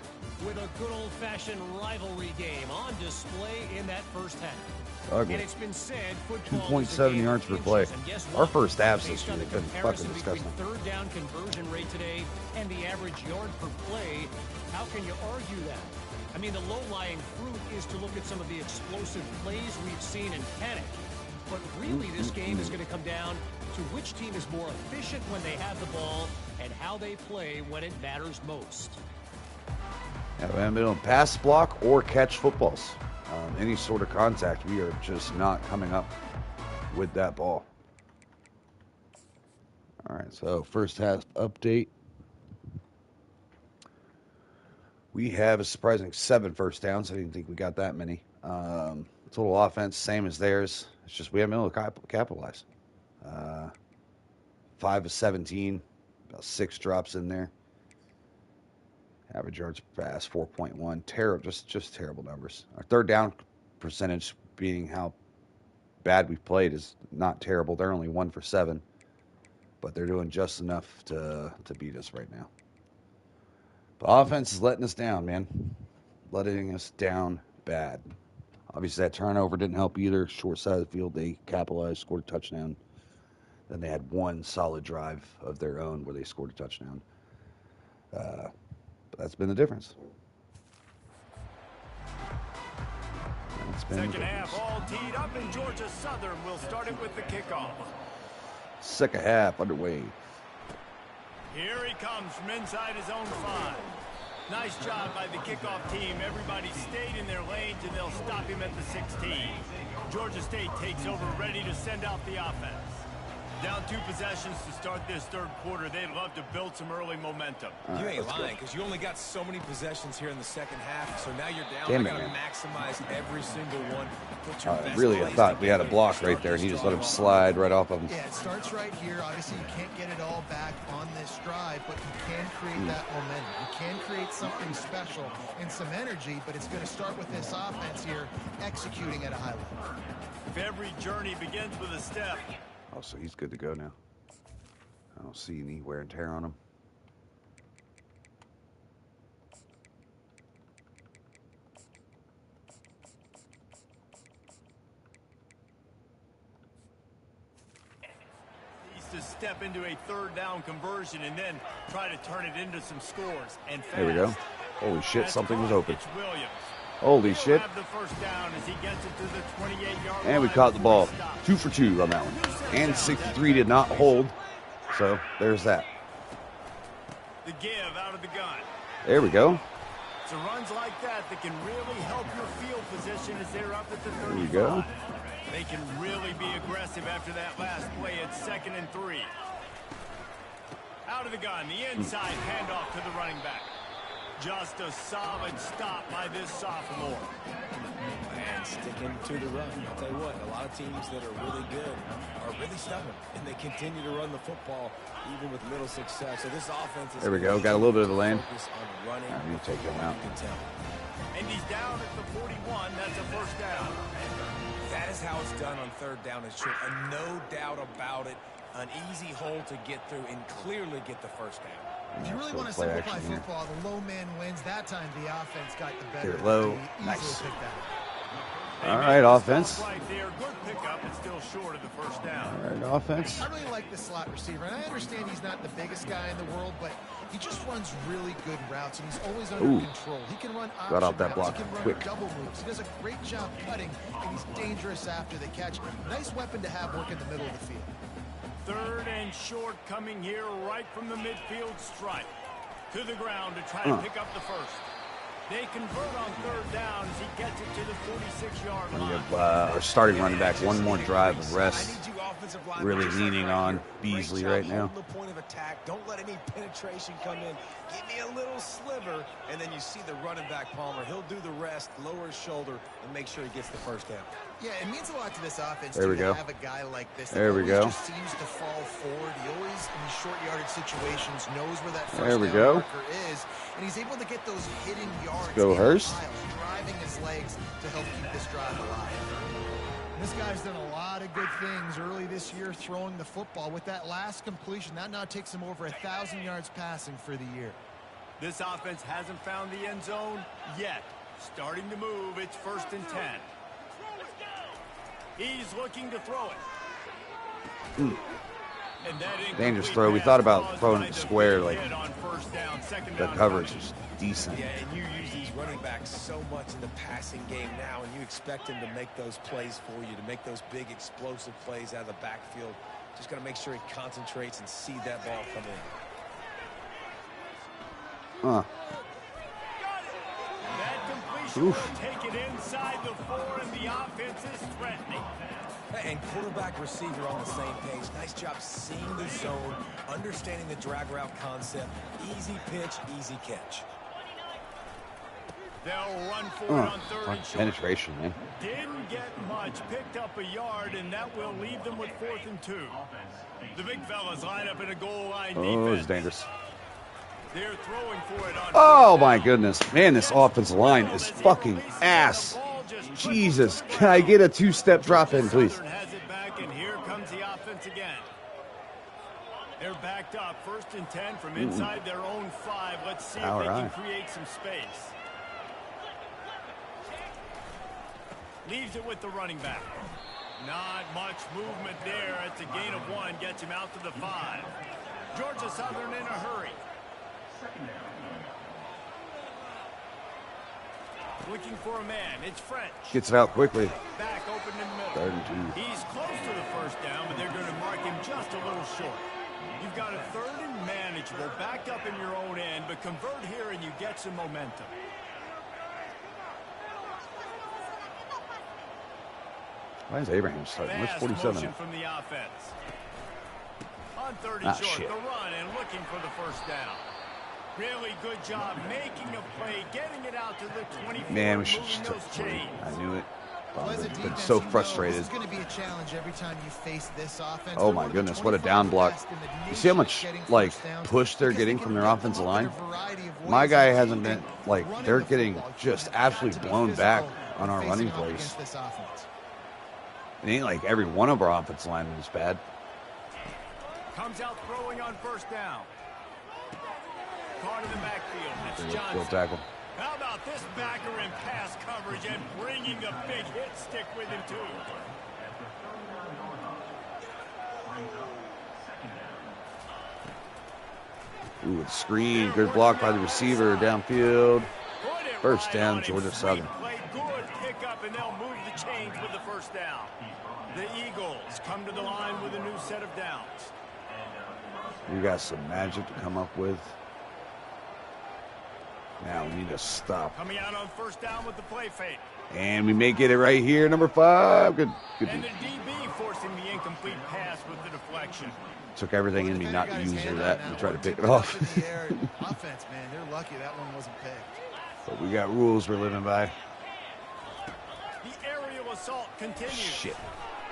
with a good old-fashioned rivalry game on display in that first half. Ugly. And it's been said, football 2.7 yards per play. And guess Our what? first halves Based this on year the have been comparison fucking between disgusting. third down conversion rate today and the average yard per play, how can you argue that? I mean, the low-lying fruit is to look at some of the explosive plays we've seen and panic. But really, this game is going to come down to which team is more efficient when they have the ball and how they play when it matters most. Yeah, we haven't been able to pass block or catch footballs. Any sort of contact, we are just not coming up with that ball. All right, so first half update. We have a surprising 7 first downs. I didn't think we got that many. Total offense, same as theirs. It's just we haven't been able to capitalize. 5 of 17, about 6 drops in there. Average yards per pass, 4.1. Terrible, just terrible numbers. Our third down percentage, being how bad we've played, is not terrible. They're only 1 for 7, but they're doing just enough to beat us right now. The offense is letting us down, man. Letting us down bad. Obviously, that turnover didn't help either. Short side of the field, they capitalized, scored a touchdown. Then they had one solid drive of their own where they scored a touchdown. But that's been the difference. That's been Second the difference. half all teed up, and Georgia Southern will start it with the kickoff. Second half underway. Here he comes from inside his own 5. Nice job by the kickoff team. Everybody stayed in their lanes, and they'll stop him at the 16. Georgia State takes over, ready to send out the offense. Down 2 possessions to start this third quarter. They'd love to build some early momentum. You ain't lying, because you only got so many possessions here in the second half, so now you're down. Damn You it, got to man. maximize every single one. Put your best Really, I plays thought we had a together. block right Start there, and he this just let him drive. slide right off of him. Yeah, it starts right here. Obviously, you can't get it all back on this drive, but you can create that momentum. You can create something special and some energy, but it's going to start with this offense here executing at a high level. If every journey begins with a step, Oh, so he's good to go now. I don't see any wear and tear on him. needs to step into a third down conversion and then try to turn it into some scores. And fast. There we go. Holy shit, That's something was caught. open. It's Williams. Holy He'll shit. have the first down as he gets it to the 28-yard And we line caught the before ball. he stops. 2 for 2 on that one. And 63 did not hold. So there's that. The give out of the gun. There we go. It's the runs like that that can really help your field position as they're up at the 35. There you go. They can really be aggressive after that last play at 2nd and 3. Out of the gun, the inside handoff to the running back. Just a solid stop by this sophomore. And sticking to the run. I'll tell you what, a lot of teams that are really good are really stubborn, and they continue to run the football even with little success. So this offense is... There we go. Got a little bit of the lane. Focus on running. I'm going to take him out. You can tell. And he's down at the 41. That's a first down. That is how it's done on 3rd down and short. And no doubt about it, an easy hole to get through and clearly get the first down. If you really want to simplify football, the low man wins. That time the offense got the better. Here, low. Easily Nice. picked that up. All right, offense. Right there. Good pickup. It's still short of the first down. All right, offense. I really like the slot receiver, and I understand he's not the biggest guy in the world, but he just runs really good routes, and he's always under control. He can run option Got out that routes. block He can run quick. double moves. He does a great job cutting, and he's dangerous after the catch. Nice weapon to have work in the middle of the field. 3rd and short coming here right from the midfield stripe. To the ground to try to pick up the first. They convert on 3rd down as he gets it to the 46-yard line. We have our starting running back one more drive of rest. Really leaning on Beasley right now. The point of attack. Don't let any penetration come in. Give me a little sliver, and then you see the running back Palmer. He'll do the rest, lower his shoulder, and make sure he gets the first down. Yeah, it means a lot to this offense There we to go. have a guy like this. There we go. Just seems to fall forward. He always, in these short yardage situations, knows where that first There we down go. marker is, and he's able to get those hidden yards. Go in Hurst. piles, driving his legs to help keep this drive alive. This guy's done a lot of good things early this year throwing the football. With that last completion, that now takes him over 1,000 yards passing for the year. This offense hasn't found the end zone yet. Starting to move. It's 1st and 10. He's looking to throw it. And that Dangerous throw. We thought about throwing it square, like on first down, second the down coverage was decent. Yeah, and you use these running backs so much in the passing game now, and you expect him to make those plays for you, to make those big explosive plays out of the backfield. Just got to make sure he concentrates and see that ball come in. That completion will take it inside the 4, and the offense is threatening. And quarterback receiver on the same page. Nice job seeing the zone, understanding the drag route concept. Easy pitch, easy catch. They'll run for it on 3rd and short. Penetration, man. Didn't get much. Picked up a yard, and that will leave them with 4th and 2. The big fellas line up in a goal line defense. Oh, it's dangerous. They're throwing for it on Oh, my goodness. Man, this offensive line is fucking ass. Jesus. Can I get a 2-step drop in, please? Southern has it back, and here comes the offense again. They're backed up. 1st and 10 from inside their own 5. Let's see if they can create some space. Leaves it with the running back. Not much movement there. It's a gain of 1. Gets him out to the 5. Georgia Southern in a hurry. Looking for a man. It's French. Gets it out quickly. Back open in the middle. 3rd and 2. He's close to the first down, but they're going to mark him just a little short. You've got a 3rd and manageable, backed up in your own end, but convert here and you get some momentum. Why is Abraham starting? Where's 47? From the offense. On 3rd and short, the run and looking for the first down. Really good job making a play, getting it out to the 24. Man, we should just took 3. I knew it. Been so frustrated. It's going to be a challenge every time you face this offense. Oh my goodness, what a down block. You see how much like push they're getting from their offensive line? My guy hasn't been like, they're getting just absolutely blown back on our running plays. It ain't like every one of our offensive linemen is bad. Comes out throwing on 1st down. Caught in the backfield. That's Johnson. Tackle. How about this backer in pass coverage and bringing the big hit stick with him, too? Ooh, a screen. Good block by the receiver downfield. 1st down, Georgia Southern. Good pickup, and they'll move the chains with the 1st down. The Eagles come to the line with a new set of downs. We got some magic to come up with. Now we need to stop. Coming out on first down with the play fake. And we may get it right here, number 5. Good. And the DB forcing the incomplete pass with the deflection. Took everything in me not to use that and try to pick it Up off. in the air. Offense, man, they're lucky that one wasn't picked. But we got rules we're living by. The aerial assault continues. Shit.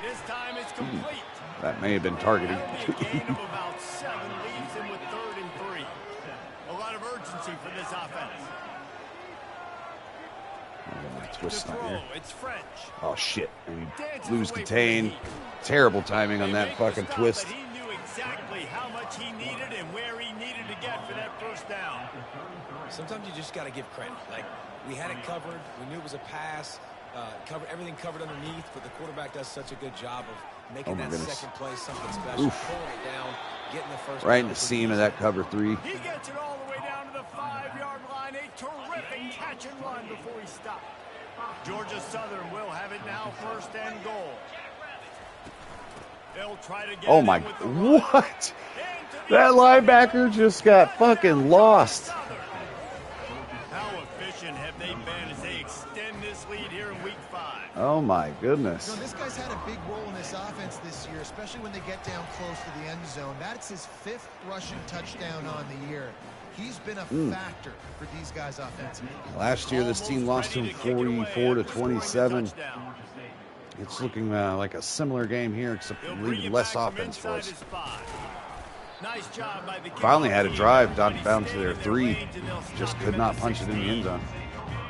This time it's complete. That may have been targeting. That'll be a gain of about 7, leaves him with 3rd and 3. A lot of urgency for this offense. Twist To not throw, here. it's French. Oh shit. And we Dances lose away from contain. the heat. Terrible timing on They that make the fucking stop, twist. But he knew exactly how much he needed and where he needed to get for that first down. Sometimes you just got to give credit. Like, we had it covered. We knew it was a pass. Everything covered underneath, but the quarterback does such a good job of making that goodness. second play something special, Oof. pulling it down, getting the first Right down in the for seam of that cover 3. He gets it all the way down to the 5-yard line. A terrific catch and run before he stopped. Georgia Southern will have it now, 1st and goal. They'll try to get Oh it my, in with the run. what? Into the That linebacker just got fucking lost. Southern. How efficient have they been as they extend this lead here in week 5? Oh my You goodness. know, this guy's had a big role in this offense this year, especially when they get down close to the end zone. That's his 5th rushing touchdown on the year. He's been a factor for these guys offensively. Last year this team lost to him 44-27. It's looking like a similar game here, except leaving less offense for us. Nice job by the Finally had a drive down down to their 3. Just could not punch it in the end zone.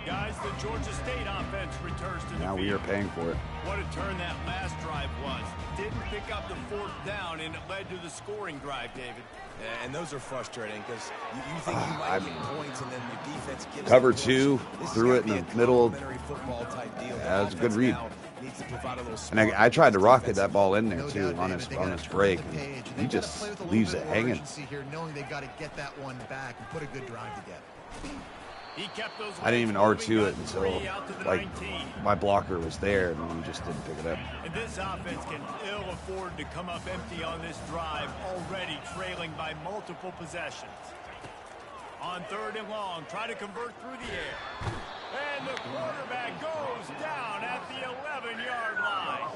Guys, the Georgia State offense returns to the Now we are field. paying for it. What a turn that last drive was. Didn't pick up the 4th down, and it led to the scoring drive, David. Yeah, and those are frustrating because you think you might get points and then your defense gives Cover the 2, points. This has threw gotta it in be the a middle. complimentary football type deal. Yeah, that's a good Offense read. now needs to provide a little And spark I tried to against rocket defensive that ball in there No too doubt, on David, his they on gotta his turn break. the page, and He they gotta just play with a little leaves bit it more hanging. urgency here, knowing they got to get that one back and put a good drive together. He kept those I didn't even legs moving, R2 it got until 3 out to the like 19. my blocker was there and we just didn't pick it up. And this offense can ill afford to come up empty on this drive, already trailing by multiple possessions. On 3rd and long, try to convert through the air. And the quarterback goes down at the 11-yard line.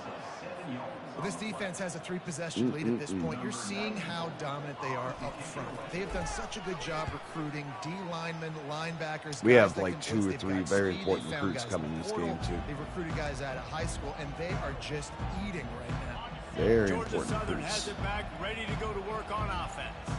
Well, this defense has a 3-possession lead at this point. You're seeing how dominant they are up front. They have done such a good job recruiting D linemen, linebackers. We guys have that like can 2 or blitz. They've 3 got very speed. important They found recruits guys coming in in the this portal. game too. They've recruited guys out of high school, and they are just eating right now. Very Georgia important Southern has recruits. it back, ready to go to work on offense.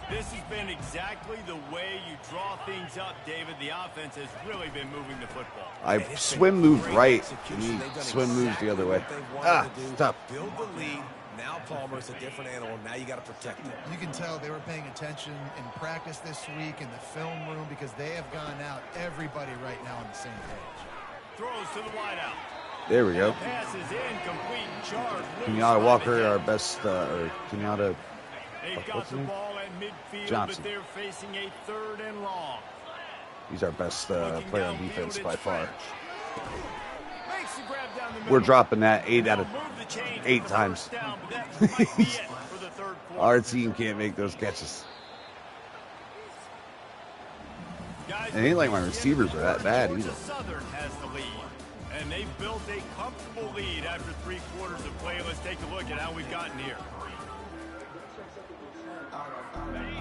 This has been exactly the way you draw things up, David. The offense has really been moving the football. I swim moved right and he swim moves the other way. Ah, stop. Build the lead. Now Palmer's a different animal. Now you got to protect it. You can tell they were paying attention in practice this week in the film room because they have gone out, everybody right now on the same page. Throws to the wideout. There we go. Pass is incomplete. Charge. Kenyatta Walker, our best, or Kenyatta, They've got what's the his name? ball at midfield, Johnson. but they're facing a 3rd and long. He's our best Looking player on downfield, defense it's by far. French. Makes the grab down the middle. We're dropping that 8 out of Move the chains 8 for the times. first down, but that might be it for the 3rd quarter. Our team can't make those catches. Guys, It ain't like my receivers are that bad Georgia either. Southern has the lead, and they've built a comfortable lead after 3 quarters of play. Let's take a look at how we've gotten here.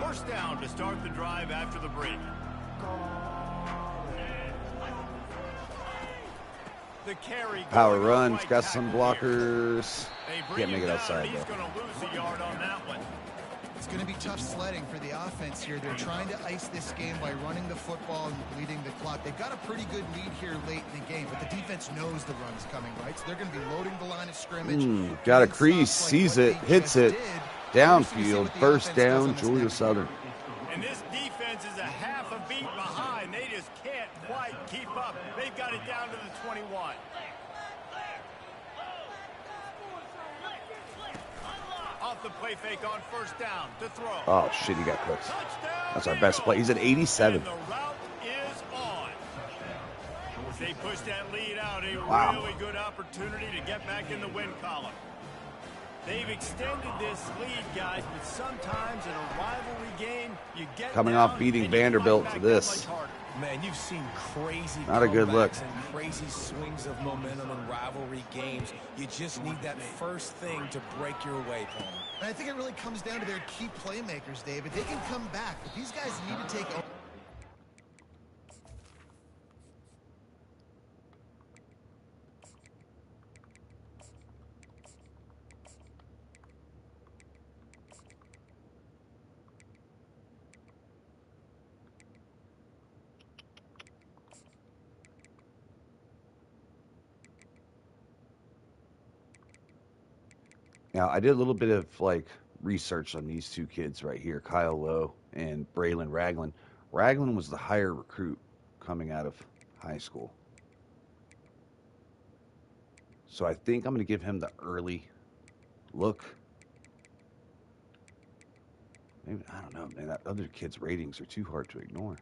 First down to start the drive after the break. The carry Power going run. right It's got some tackle here. blockers. They bring Can't make him it down, outside He's though. going to lose a yard on that one. It's going to be tough sledding for the offense here. They're trying to ice this game by running the football and bleeding the clock. They've got a pretty good lead here late in the game, but the defense knows the run's coming, right? So they're going to be loading the line of scrimmage. Got a Doing crease, stuff like sees what it, they hits just it. did. Curious to see Downfield, what the first offense does down, on this Georgia next Southern. And this defense is a half a beat behind. They just can't quite keep up. They've got it down to the 21. Off the play fake on first down to throw. Oh shit, he got cooked. Touchdown, That's our best play. He's at 87. And the route is on. They push that lead out. A Wow. really good opportunity to get back in the win column. They've extended this lead, guys, but sometimes in a rivalry game, you get Coming down off beating and you fight Vanderbilt back to that this. much harder. Man, you've seen crazy Not a good look. comebacks and crazy swings of momentum in rivalry games. You just need that first thing to break your way, Palmer. And I think it really comes down to their key playmakers, David. They can come back, but these guys need to take over. Now, I did a little bit of like research on these two kids right here, Kyle Lowe and Braylon Ragland. Ragland was the higher recruit coming out of high school. So I think I'm going to give him the early look. Maybe, I don't know, man. That other kid's ratings are too hard to ignore.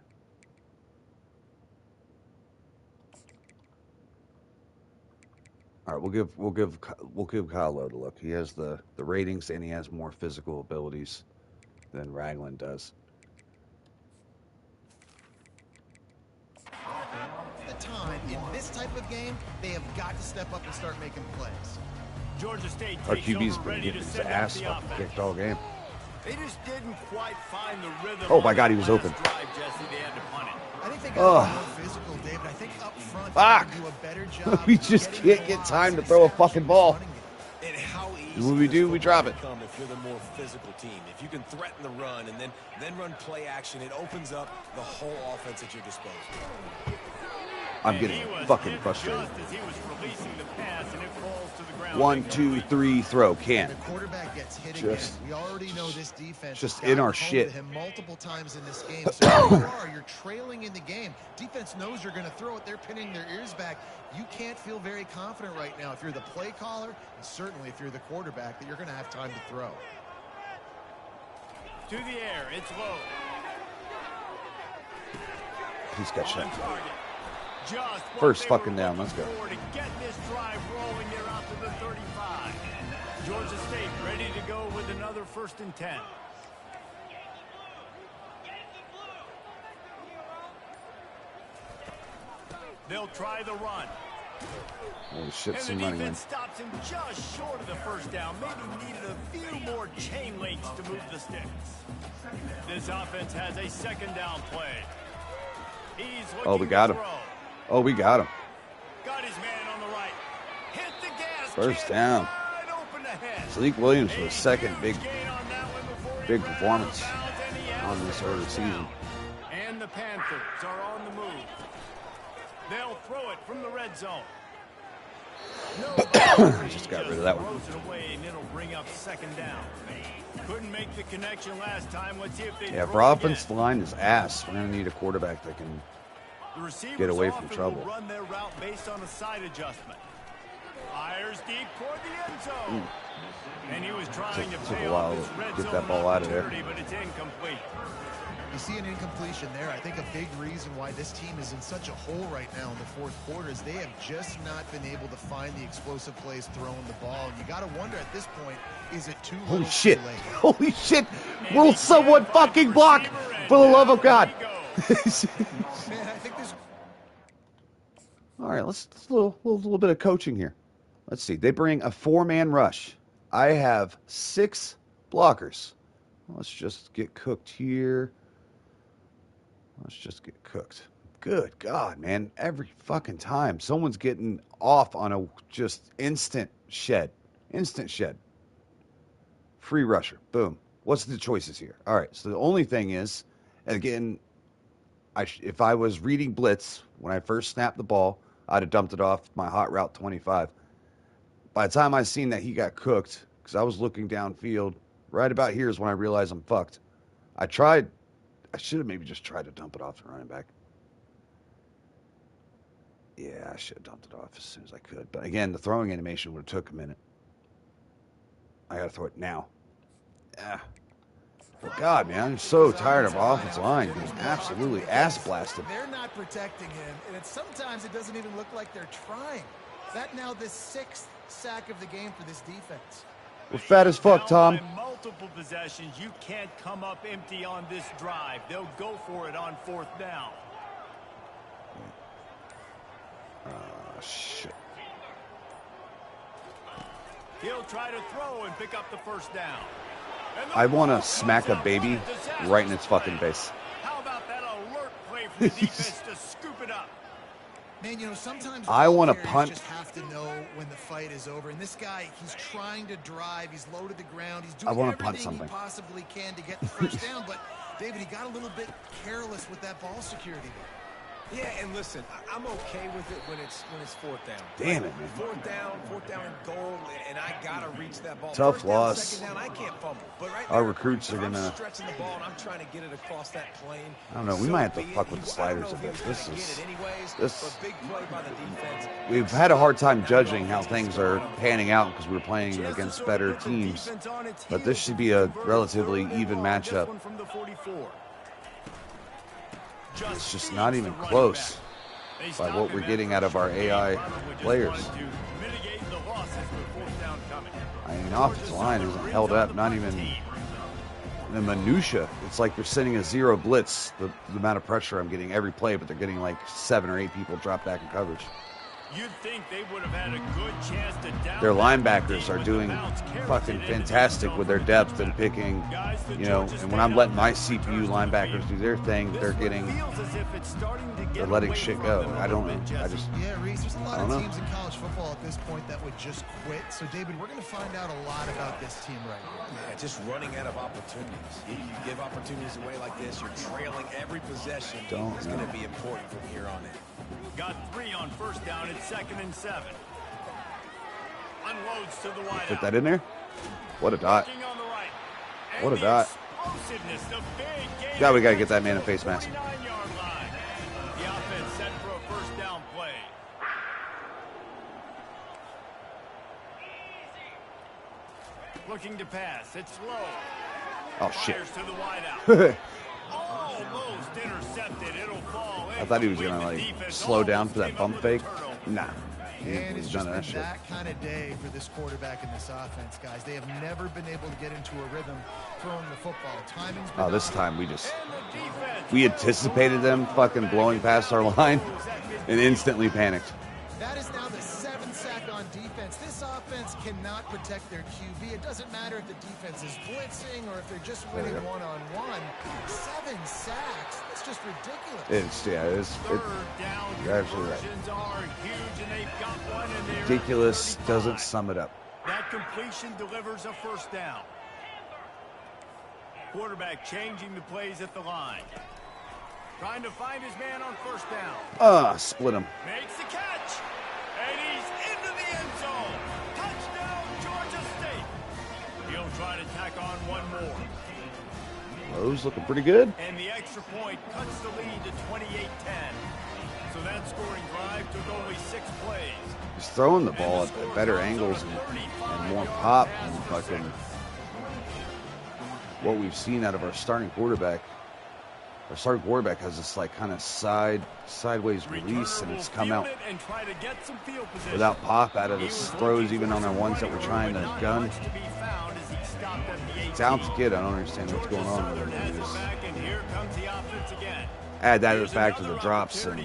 All right, we'll give Kyle Lowe the look. He has the ratings and he has more physical abilities than Ragland does. The time in this type of game, they have got to step up and start making plays. Georgia State Our takes QB's over, been ready getting to his send out ass the fucking offense. kicked all game. They just didn't quite find the rhythm. Oh, my on God, he that was last open. Drive, Jesse. They had to punt it. I think they got to be more physical, David. I think up front they Fuck. gotta do a better job. We just getting can't the get blocks time to and throw a establishing fucking this ball. running game. And how easy When we does do, we drop it. become if you're the more physical team. If you can threaten the run and then run play action, it opens up the whole offense at your disposal. I'm And getting he was fucking hit frustrated. Just as he was releasing the pass, and it falls to the ground. 1, 2, 3, throw. Can't. The quarterback gets hit Just- again. We already know this defense just has in our gotten home shit. to him multiple times in this game. So here you are, you're trailing in the game. Defense knows you're going to throw it. They're pinning their ears back. You can't feel very confident right now if you're the play caller, and certainly if you're the quarterback, that you're going to have time to throw. To the air, it's low. He's got shot. On target. Just what First they fucking were down, looking let's go. for to get this drive rolling there out to the 35. Georgia State ready to go with another 1st and 10. They'll try the run. Holy shit, And some the running in. defense stops him just short of the 1st down. Maybe needed a few more chain links to move the sticks. This offense has a 2nd down play. He's looking Oh, we got to him. throw. Oh, we got him. Got his man on the right. Hit the gas. First Kid down. wide open ahead. Zeke Williams for A his second huge big gain on that one before he big ran performance out of bounds, and he on has this the early first season. down. And the Panthers are on the move. They'll throw it from the red zone. Just got rid of that one. Throws it away, and it'll bring up 2nd down. Couldn't make the connection last time. Let's see if they Yeah, if throw our it again. offensive line is ass, we're going to need a quarterback that can The receivers get away from often trouble. will run their route based on a side adjustment. Fires deep toward the end zone. And he was trying to Took a pay while off this to red get zone that ball out of there. opportunity, but it's incomplete. You see an incompletion there. I think a big reason why this team is in such a hole right now in the 4th quarter is they have just not been able to find the explosive plays throwing the ball. And you got to wonder at this point, is it too Holy little, shit. too late? Holy shit. And Will he someone can't find fucking the block? receiver, and For the love of down God. he goes. Man, I think this All right, let's a little bit of coaching here. Let's see. They bring a 4-man rush. I have 6 blockers. Let's just get cooked here. Let's just get cooked. Good God, man. Every fucking time someone's getting off on a just instant shed. Instant shed. Free rusher. Boom. What's the choices here? All right, so the only thing is, again, if I was reading blitz when I first snapped the ball, I'd have dumped it off my hot route 25. By the time I seen that he got cooked, because I was looking downfield, right about here is when I realized I'm fucked. I should have maybe just tried to dump it off the running back. Yeah, I should have dumped it off as soon as I could. But again, the throwing animation would have took a minute. I got to throw it now. Ah. Well, God, man, I'm so tired of our offensive line getting absolutely ass blasted. They're not protecting him, and sometimes it doesn't even look like they're trying. That now the 6th sack of the game for this defense. We're fat as fuck, Tom. Down by multiple possessions. You can't come up empty on this drive. They'll go for it on 4th down. shit. He'll try to throw and pick up the first down. I want to smack a baby right in its fucking face. How about that alert play from the defense to scoop it up? Man, you know, sometimes I want to carriers punt. just have to know when the fight is over. And this guy, he's trying to drive. He's low to the ground. He's I doing wanna punt everything he something. possibly can to get the first down. But, David, he got a little bit careless with that ball security there. Yeah, and listen, I'm okay with it when it's fourth down. Damn it, man. Fourth down and goal, and I gotta reach that ball. Tough First down, loss. second down, I can't fumble. But right Our there, recruits if are I'm gonna- stretching the ball and I'm trying to get it across that plane. I don't know, we so might have to be it. fuck with the I don't know sliders a if he bit. was This gonna is- get it anyways, this- but big play by the defense. We've had a hard time judging how things are panning out because we're playing against better teams. But this should be a relatively even matchup. It's just not even close by what we're getting out of our AI players. I mean, offensive line isn't held up, not even the minutia. It's like they're sending a zero blitz, the amount of pressure I'm getting every play, but they're getting like 7 or 8 people drop back in coverage. You'd think they would have had a good chance to down Their that linebackers lead are with doing the bounce carries fucking it into the end fantastic zone with their for depth the and touchdown. picking, Guys, the you know, Georgia and when I'm State letting my offense CPU returns to the linebackers field. do their thing, This they're one getting, feels as if it's starting to they're get letting away shit from go. them a I don't, little bit, I Jesse. just, Yeah, Reese, there's a lot I of don't know. teams in college football at this point that would just quit. So, David, we're going to find out a lot about this team right here. Yeah, just running out of opportunities. You give opportunities away like this, you're trailing every possession. Don't It's know. going to be important from here on in. Got 3 on first down. It's 2nd and 7. Unloads to the wide put out. that in there. What a dot. Looking on the right. And What a the dot. explosiveness, the big gain God, we gotta gets get that to man a the face mask. 49-yard line. The offense set for a first down play. Looking to pass. It's low. Oh, shit. Fires to the wide out. Almost intercepted. It'll fall in. I thought he was going to, like, slow down for that bump fake. Nah. He And it's was just none of been that shit. that kind of day for this quarterback and this offense, guys. They have never been able to get into a rhythm throwing the football. Timing's been Oh, this off. time we just, And the defense we anticipated them fucking blowing past our line and instantly panicked. That is now the 7th sack on defense. This offense cannot protect their QB. It doesn't matter if the defense is blitzing or if they're just winning one-on-one. 7 sacks. That's just ridiculous. Third down you're absolutely right. conversions are huge, and they've got one in there. Ridiculous 35. doesn't sum it up. That completion delivers a first down. Quarterback changing the plays at the line. Trying to find his man on first down. Split him. Makes the catch. And he's into the end zone. Touchdown, Georgia State. He'll try to tack on one more. Lowe's looking pretty good. And the extra point cuts the lead to 28-10. So that scoring drive took only 6 plays. He's throwing the ball at better angles and more pop and fucking what we've seen out of our starting quarterback. Our starting quarterback has this like kind of sideways release, and it's come out without pop out of his throws, even on the ones that we're trying to gun. It's out to kid. I don't understand what's going on with him. Add that to the fact of the drops and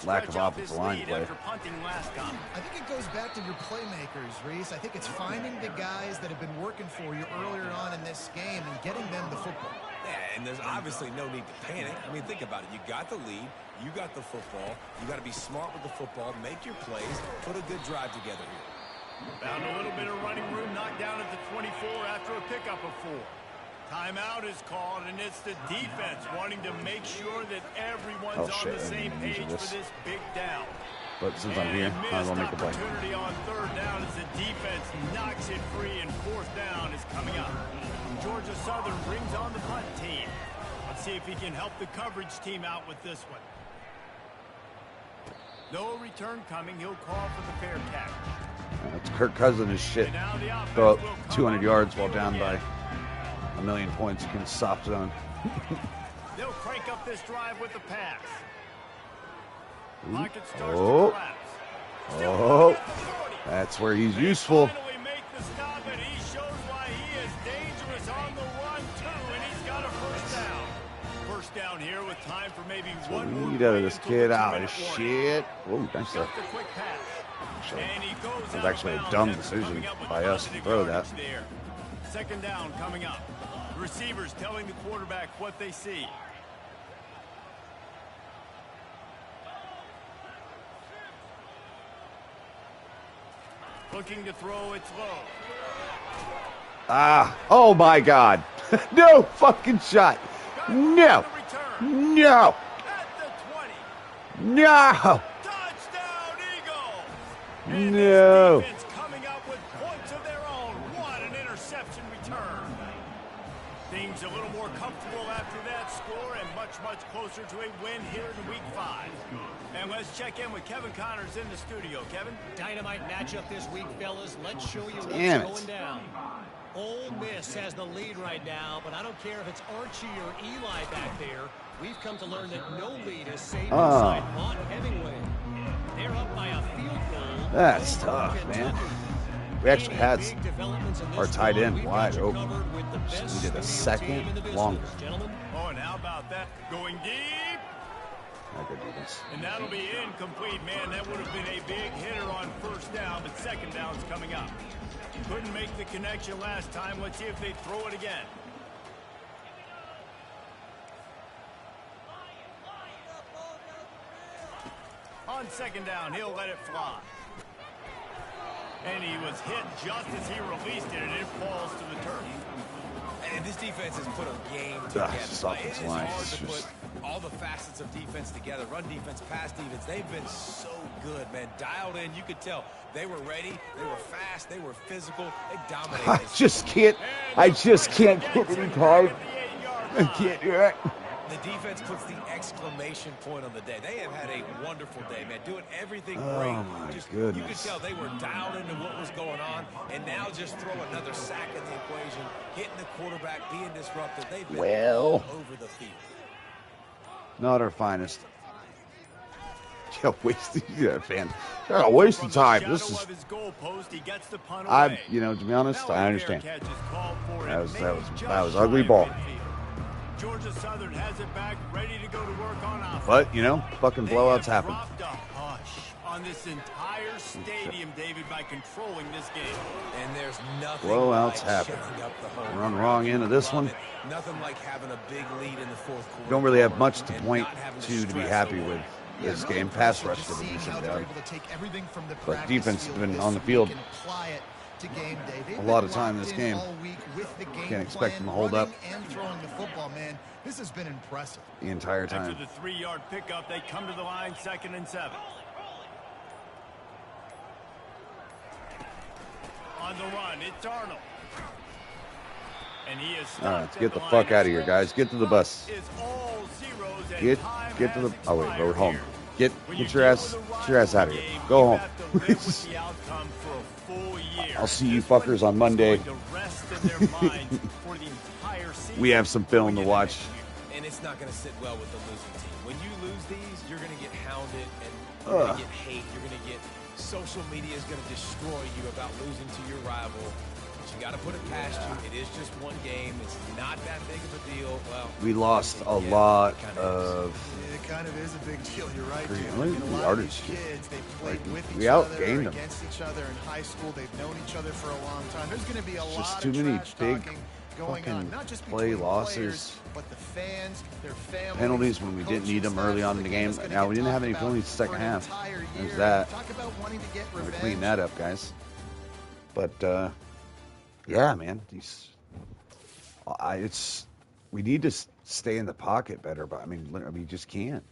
lack of offensive line play. I think it goes back to your playmakers, Reese. I think it's finding the guys that have been working for you earlier on in this game and getting them the football. Yeah, and there's obviously no need to panic. I mean, think about it. You got the lead. You got the football. You got to be smart with the football. Make your plays. Put a good drive together here. Found a little bit of running room, knocked down at the 24 after a pickup of 4. Timeout is called, and it's the defense wanting to make sure that everyone's on the same page for this big down. But since I'm here, I will make a play. Opportunity on third down as the defense knocks it free, and fourth down is coming up. Georgia Southern brings on the punt team. Let's see if he can help the coverage team out with this one. No return coming. He'll call for the fair catch. It's Kirk Cousins' shit. And now the offense Throw up will come 200 on yards the while field down again. by 1,000,000 points against soft zone. They'll crank up this drive with the pass. Pocket starts to Oh. collapse. Oh, that's where he's useful. Finally make the stop, and he shows why he is dangerous on the run, too, and he's got a first down. First down down here with time for maybe That's one what we more need out of play this until kid. the Oh, 2-minute warning. shit. Oh, nice Just stuff. a quick pass. Actually, And he goes it was out actually of a bounds dumb after decision coming up with by us to positive throw that. yardage there. Second down coming up. Receivers telling the quarterback what they see. Looking to throw, it's low. Ah, oh my God. No fucking shot. No. No. At the 20. No. Touchdown, Eagle! And No. this defense coming up with points of their own. What an interception return. Things a little more comfortable after that score and much, much closer to a win here in Week 5. And let's check in with Kevin Connors in the studio. Kevin? Dynamite matchup this week, fellas. Let's show you Damn what's it. going down. Ole Miss has the lead right now, but I don't care if it's Archie or Eli back there. We've come to learn that no lead is safe inside Mont Hemingway. They're up by a field goal. That's tough, man. We actually had our tight end wide open. Just needed a second longer. Oh, and how about that? Going deep. Not good defense. And that'll be incomplete, man. That would have been a big hitter on first down, but second down's coming up. Couldn't make the connection last time. Let's see if they throw it again. On second down, he'll let it fly. And he was hit just as he released it, and it falls to the turf. And this defense has put a game together. This offensive It's line hard is to just... put all the facets of defense together. Run defense, pass defense. They've been so good, man. Dialed in. You could tell they were ready. They were fast. They were physical. They dominated. I just can't get any time. I can't do it. The defense puts the exclamation point on the day. They have had a wonderful day, man. Doing everything Oh, great. my You could goodness. tell they were dialed into what was going on. And now just throw another sack in the equation, hitting the quarterback, being disruptive. They've been all over the field. Not our finest. Yeah, wasted. Yeah, fan. Yeah, waste of time. This is. To be honest, I understand. That was ugly ball. Georgia Southern has it back, ready to go to work on offense. But fucking blowouts happen. Dropped a hush on this entire stadium, David, by controlling this game. And there's nothing Blowouts like happen. shutting up the home. Run wrong into this one. Nothing like having a big lead in the fourth quarter. Don't really have much to and point not having to be stress happy over with it. this really game. Pass impressive rush just did a seeing decent how they're job. able to take everything from the But practice defense has field been this on the week field and apply it to game day. They've a been lot of time locked this in game. all week with the game Can't expect plan, them to hold up running and throwing the football, man. This has been impressive. the entire After time. the 3-yard pickup, they come to the line, 2nd and 7. On the run, it's Arnold. And he is All right, get the fuck out of here, guys. Get to the bus. Get to the. Oh wait, we're home. Get your ass out of here. Go home. I'll see you fuckers on Monday. We have some film to watch. And it's not going to sit well with the losing team. When you lose these, you're going to get hounded and you're going to get hate. You're going to get social media is going to destroy you about losing to your rival. But you got to put it past you. It is just one game. It's not that big of a deal. Well, We lost a lot of. It kind of is a big deal. You're right. Pretty- Jim. look at I mean, the a lot of yardage. these kids, they played Like, with we each other, outgained them. against each other in high school. They've known each other for a long time. There's going to be a Just lot too of many trash big talking going fucking on, not just play between losses. players, but the fans, their families, Penalties when we didn't need them early on in the game. Now, we didn't have any penalties the second half. There's that. Talk about wanting to get We're revenge. gonna clean that up, guys. But yeah, man, we need to stay in the pocket better. But I mean, we just can't.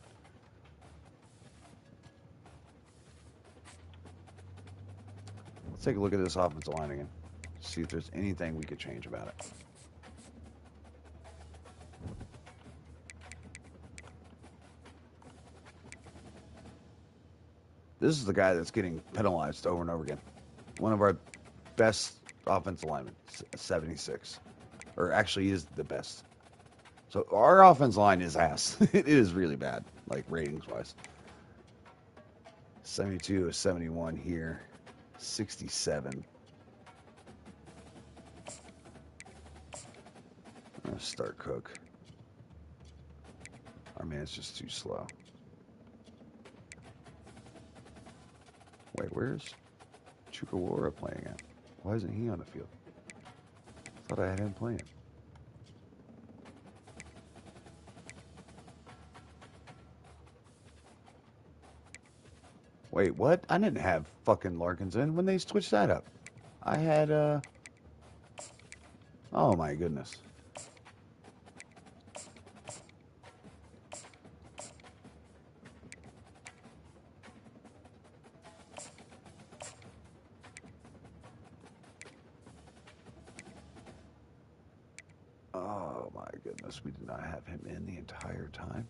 Let's take a look at this offensive line again. See if there's anything we could change about it. This is the guy that's getting penalized over and over again. One of our best offensive linemen, 76. Or actually is the best. So our offensive line is ass. It is really bad, like ratings-wise. 72 is 71 here. 67. Start Cook. Our man's just too slow. Wait, where's Chukawara playing at? Why isn't he on the field? Thought I had him playing. Wait, what? I didn't have fucking Larkins in when they switched that up. I had, oh my goodness. Oh my goodness, we did not have him in the entire time.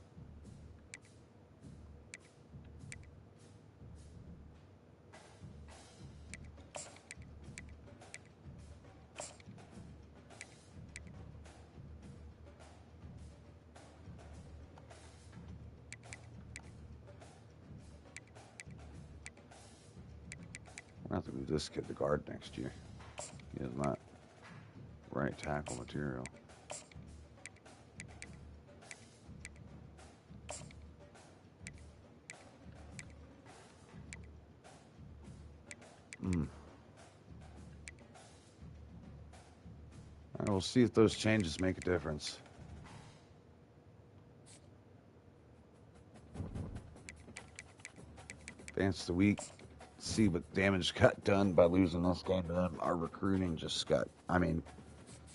We'll have to move this kid to guard next year. He is not right tackle material. All right, we'll see if those changes make a difference. Advance the week. See what damage got done by losing this game to them. Our recruiting just got, I mean,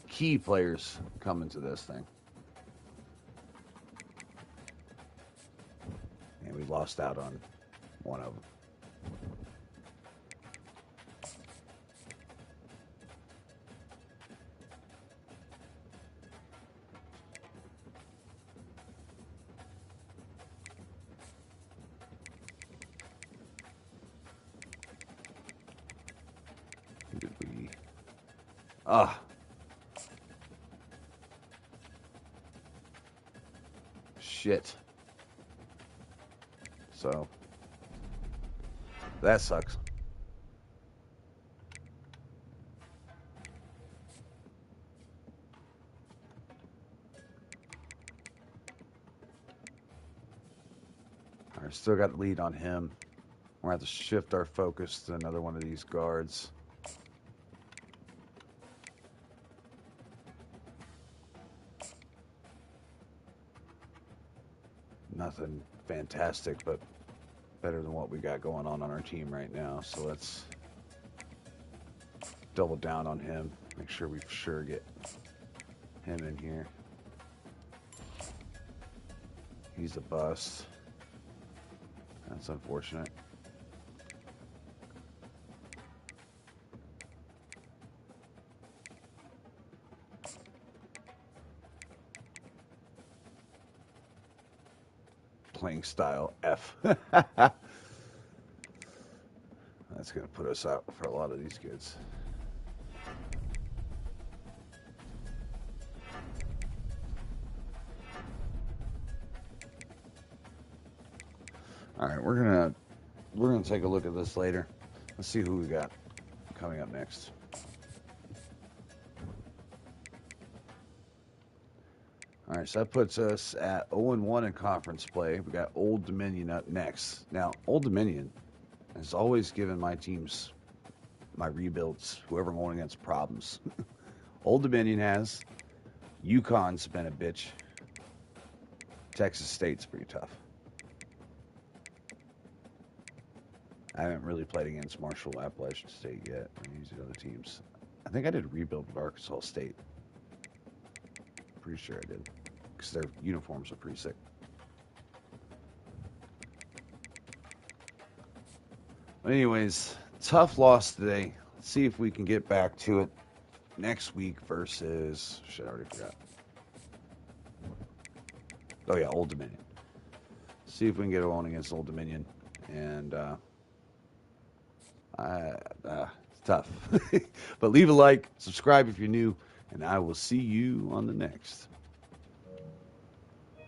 key players coming to this thing. And we lost out on one of them. Who did we? Shit. So, that sucks. All right, still got the lead on him. We're going to have to shift our focus to another one of these guards. Nothing fantastic, but better than what we got going on our team right now. So let's double down on him. Make sure we for sure get him in here. He's a bust. That's unfortunate. Playing style F. That's going to put us out for a lot of these kids. All right, we're gonna take a look at this later. Let's see who we got coming up next. All right, so that puts us at 0-1 in conference play. We got Old Dominion up next. Now, Old Dominion has always given my teams, my rebuilds, whoever I'm going against, problems. Old Dominion has. UConn's been a bitch. Texas State's pretty tough. I haven't really played against Marshall Appalachian State yet. I used the other teams. I think I did a rebuild with Arkansas State. Pretty sure I did. Because their uniforms are pretty sick. But anyways, tough loss today. Let's see if we can get back to it next week versus... Shit, I already forgot. Oh yeah, Old Dominion. See if we can get on against Old Dominion. And it's tough. But leave a like, subscribe if you're new, and I will see you on the next.